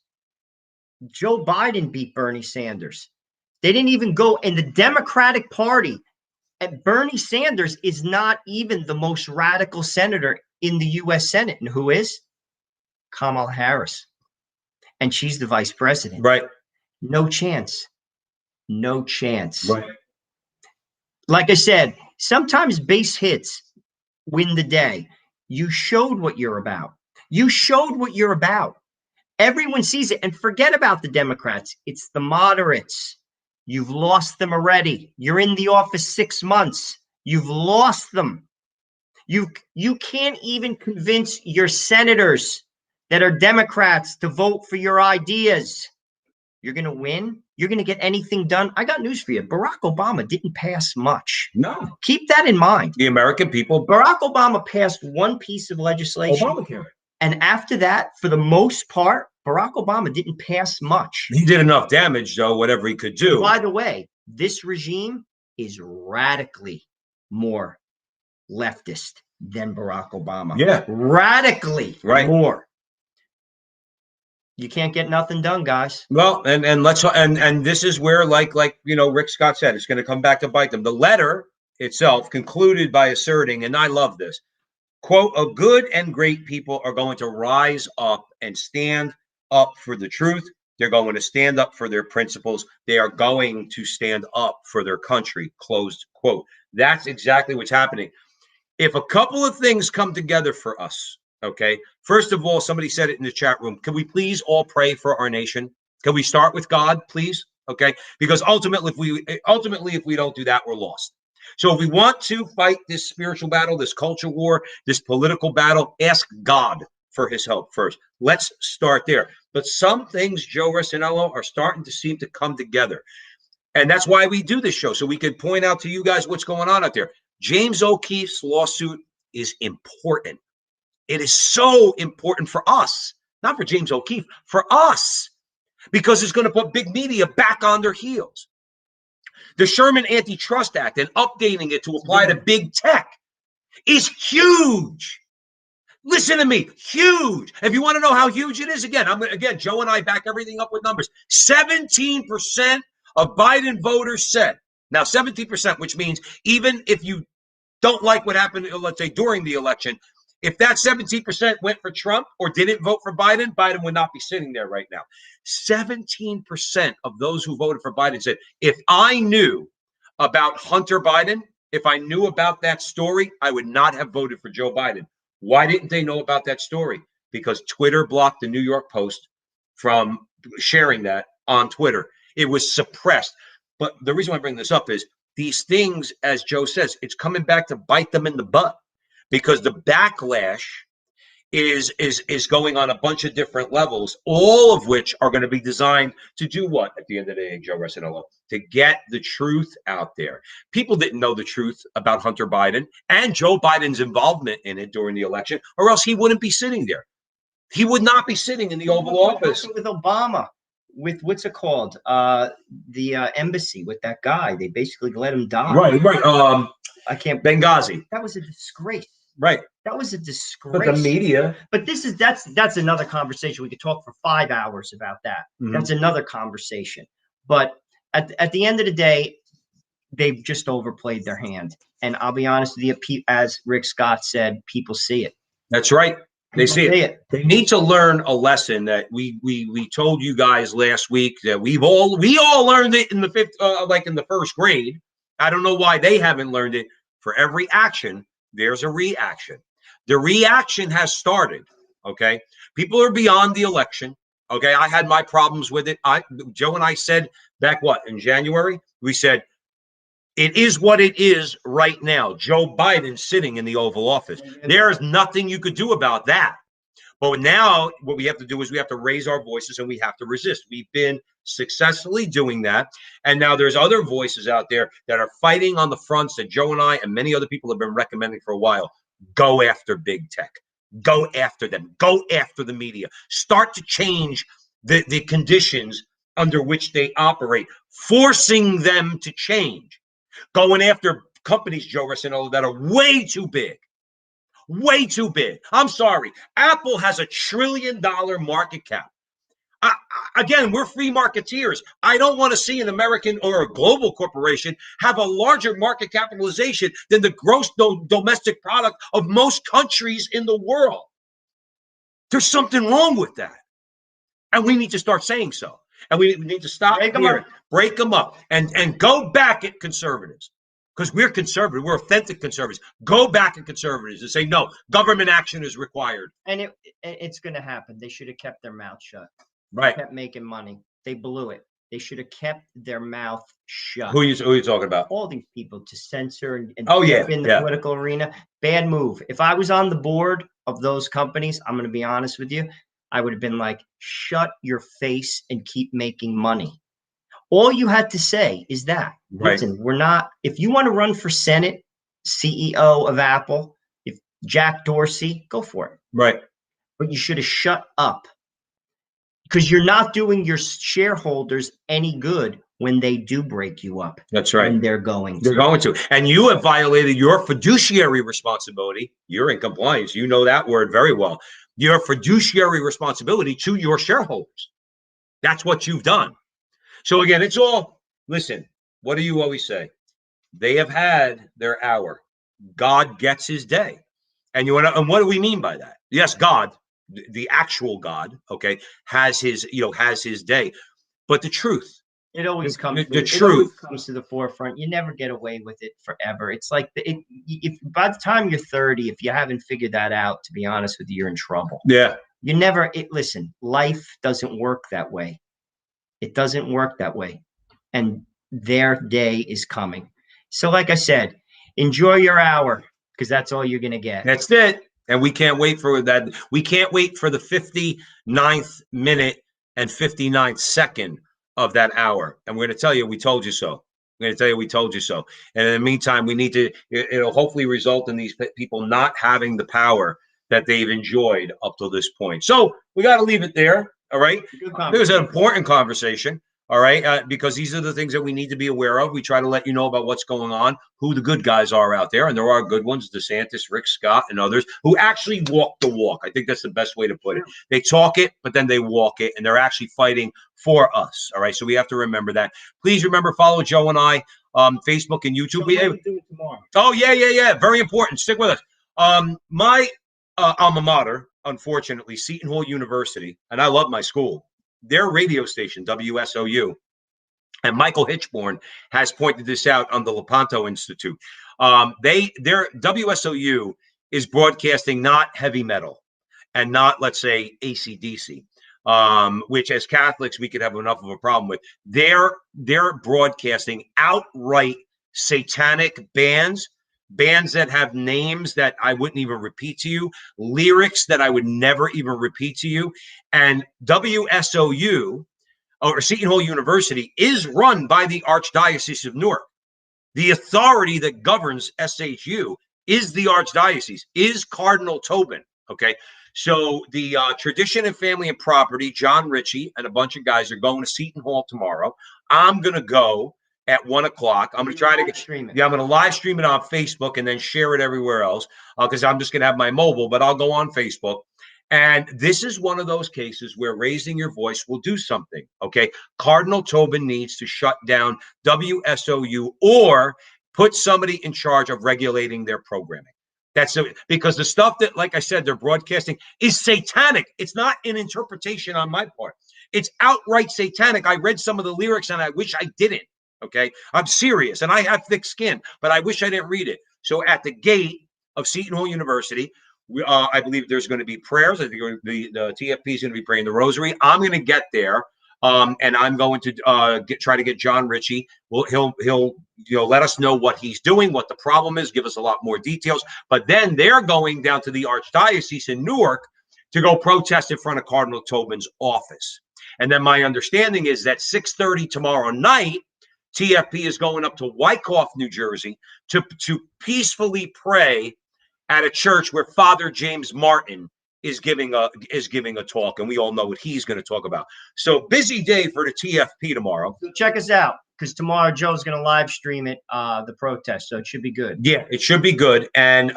Joe Biden beat Bernie Sanders. They didn't even go in the Democratic Party. And Bernie Sanders is not even the most radical senator in the U.S. Senate. And who is? Kamala Harris. And she's the vice president. Right. No chance. No chance. Right. Like I said, sometimes base hits win the day. You showed what you're about. You showed what you're about. Everyone sees it. And forget about the Democrats. It's the moderates. You've lost them already. You're in the office 6 months. You've lost them. You can't even convince your senators that are Democrats to vote for your ideas. You're going to win? You're going to get anything done? I got news for you. Barack Obama didn't pass much. No. Keep that in mind. The American people. Barack Obama passed one piece of legislation. Obamacare. And after that, for the most part, Barack Obama didn't pass much. He did enough damage, though, whatever he could do. By the way, this regime is radically more leftist than Barack Obama. Yeah. Radically Right. more. You can't get nothing done, guys. Well, and let's and this is where, like Rick Scott said, it's going to come back to bite them. The letter itself concluded by asserting, and I love this, quote, "A good and great people are going to rise up and stand up for the truth. They're going to stand up for their principles. They are going to stand up for their country," closed quote. That's exactly what's happening. If a couple of things come together for us, okay, first of all, somebody said it in the chat room, can we please all pray for our nation? Can we start with God, please? Okay, because ultimately if we don't do that, we're lost. So if we want to fight this spiritual battle, this culture war, this political battle, ask God for his help first. Let's start there. But some things, Joe Rossinello, are starting to seem to come together. And that's why we do this show, so we can point out to you guys what's going on out there. James O'Keefe's lawsuit is important. It is so important for us, not for James O'Keefe, for us, because it's going to put big media back on their heels. The Sherman Antitrust Act and updating it to apply to big tech is huge. Listen to me, huge. If you want to know how huge it is, again, Joe and I back everything up with numbers. 17% of Biden voters said, now 17%, which means even if you don't like what happened, let's say during the election, if that 17% went for Trump or didn't vote for Biden, Biden would not be sitting there right now. 17% of those who voted for Biden said, if I knew about Hunter Biden, if I knew about that story, I would not have voted for Joe Biden. Why didn't they know about that story? Because Twitter blocked the New York Post from sharing that on Twitter. It was suppressed. But the reason why I bring this up is these things, as Joe says, it's coming back to bite them in the butt, because the backlash is going on a bunch of different levels, all of which are going to be designed to do what at the end of the day, Joe Rossinello? To get the truth out there. People didn't know the truth about Hunter Biden and Joe Biden's involvement in it during the election, or else he wouldn't be sitting there. He would not be sitting in the Oval Office. With Obama, with what's it called? The embassy with that guy. They basically let him die. Right. I can't. Benghazi. That was a disgrace. Right. That was a disgrace. But the media. But that's another conversation. We could talk for 5 hours about that. Mm-hmm. That's another conversation. But at the end of the day, they've just overplayed their hand. And I'll be honest with you, as Rick Scott said, people see it. That's right. They see it. They need to learn a lesson that we told you guys last week that we all learned it in the first grade. I don't know why they haven't learned it. For every action, there's a reaction. The reaction has started. Okay, people are beyond the election. Okay, I had my problems with it. Joe and I said back in January, we said it is what it is right now. Joe Biden sitting in the Oval Office. There is nothing you could do about that. But now what we have to do is we have to raise our voices and we have to resist. We've been successfully doing that. And now there's other voices out there that are fighting on the fronts that Joe and I and many other people have been recommending for a while. Go after big tech. Go after them. Go after the media. Start to change the conditions under which they operate, forcing them to change. Going after companies, Joe Rossinello, that are way too big. Way too big. I'm sorry. Apple has $1 trillion market cap. Again, we're free marketeers. I don't want to see an American or a global corporation have a larger market capitalization than the gross domestic product of most countries in the world. There's something wrong with that. And we need to start saying so. And we need to stop break them up, and go back at conservatives. Because we're conservative. We're authentic conservatives. Go back at conservatives and say, no, government action is required. And it's going to happen. They should have kept their mouth shut. Right. They kept making money. They blew it. They should have kept their mouth shut. Who are you talking about? All these people to censor and in the political arena. Bad move. If I was on the board of those companies, I'm going to be honest with you, I would have been like, shut your face and keep making money. All you had to say is that. Right. Listen, we're not, if you want to run for Senate, CEO of Apple, if Jack Dorsey, go for it. Right. But you should have shut up, because you're not doing your shareholders any good when they do break you up. That's right. And they're going to. And you have violated your fiduciary responsibility. You're in compliance. You know that word very well. Your fiduciary responsibility to your shareholders. That's what you've done. So again, it's all, listen, what do you always say? They have had their hour. God gets his day. And and what do we mean by that? Yes, God, the actual God, okay, has his day. But the truth, it always comes. It always comes to the forefront. You never get away with it forever. It's like if by the time you're 30, if you haven't figured that out, to be honest with you, you're in trouble. Yeah. You never. Listen, life doesn't work that way. It doesn't work that way, and their day is coming. So, like I said, enjoy your hour, because that's all you're gonna get. That's it. And we can't wait for that. We can't wait for the 59th minute and 59th second of that hour. And we're going to tell you, we told you so. We're going to tell you, we told you so. And in the meantime, we need to, it'll hopefully result in these people not having the power that they've enjoyed up to this point. So we got to leave it there. All right. It was an important conversation. All right. Because these are the things that we need to be aware of. We try to let you know about what's going on, who the good guys are out there. And there are good ones, DeSantis, Rick Scott, and others who actually walk the walk. I think that's the best way to put it. They talk it, but then they walk it, and they're actually fighting for us. All right. So we have to remember that. Please remember, follow Joe and I, Facebook and YouTube. Do it tomorrow. Oh, yeah. Very important. Stick with us. My alma mater, unfortunately, Seton Hall University, and I love my school. Their radio station, WSOU, and Michael Hitchborn has pointed this out on the Lepanto Institute. Their WSOU is broadcasting not heavy metal and not, let's say, AC/DC, which as Catholics we could have enough of a problem with. They're broadcasting outright satanic bands that have names that I wouldn't even repeat to you, lyrics that I would never even repeat to you. And WSOU, or Seton Hall University, is run by the Archdiocese of Newark. The authority that governs SHU is the Archdiocese, is Cardinal Tobin, okay? So the Tradition and Family and Property, John Ritchie and a bunch of guys are going to Seton Hall tomorrow. I'm going to go at 1 o'clock. I'm going to try to stream it. Yeah, I'm going to live stream it on Facebook and then share it everywhere else, because I'm just going to have my mobile, but I'll go on Facebook. And this is one of those cases where raising your voice will do something, okay? Cardinal Tobin needs to shut down WSOU or put somebody in charge of regulating their programming. Because the stuff that, like I said, they're broadcasting is satanic. It's not an interpretation on my part. It's outright satanic. I read some of the lyrics and I wish I didn't. Okay, I'm serious, and I have thick skin, but I wish I didn't read it. So at the gate of Seton Hall University, I believe there's going to be prayers. I think the TFP is going to be praying the rosary. I'm going to get there, and I'm going to try to get John Ritchie. Well, he'll let us know what he's doing, what the problem is, give us a lot more details. But then they're going down to the Archdiocese in Newark to go protest in front of Cardinal Tobin's office. And then my understanding is that 6:30 tomorrow night, TFP is going up to Wyckoff, New Jersey, to peacefully pray at a church where Father James Martin is giving a talk, and we all know what he's going to talk about. So busy day for the TFP tomorrow. So check us out. because tomorrow Joe's going to live stream it, the protest, so it should be good. Yeah, it should be good. And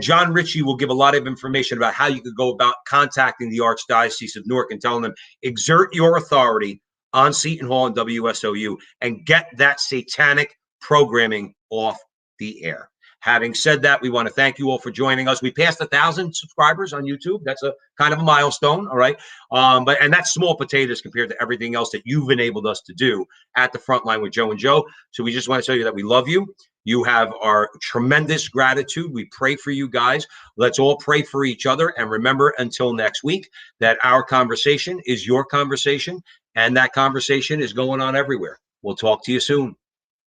John Ritchie will give a lot of information about how you could go about contacting the Archdiocese of Newark and telling them, exert your authority on Seton Hall and WSOU and get that satanic programming off the air. Having said that, we want to thank you all for joining us. We passed 1,000 subscribers on YouTube. That's a kind of a milestone, all right? And that's small potatoes compared to everything else that you've enabled us to do at the Frontline with Joe and Joe. So we just want to tell you that we love you. You have our tremendous gratitude. We pray for you guys. Let's all pray for each other. And remember, until next week, that our conversation is your conversation, and that conversation is going on everywhere. We'll talk to you soon.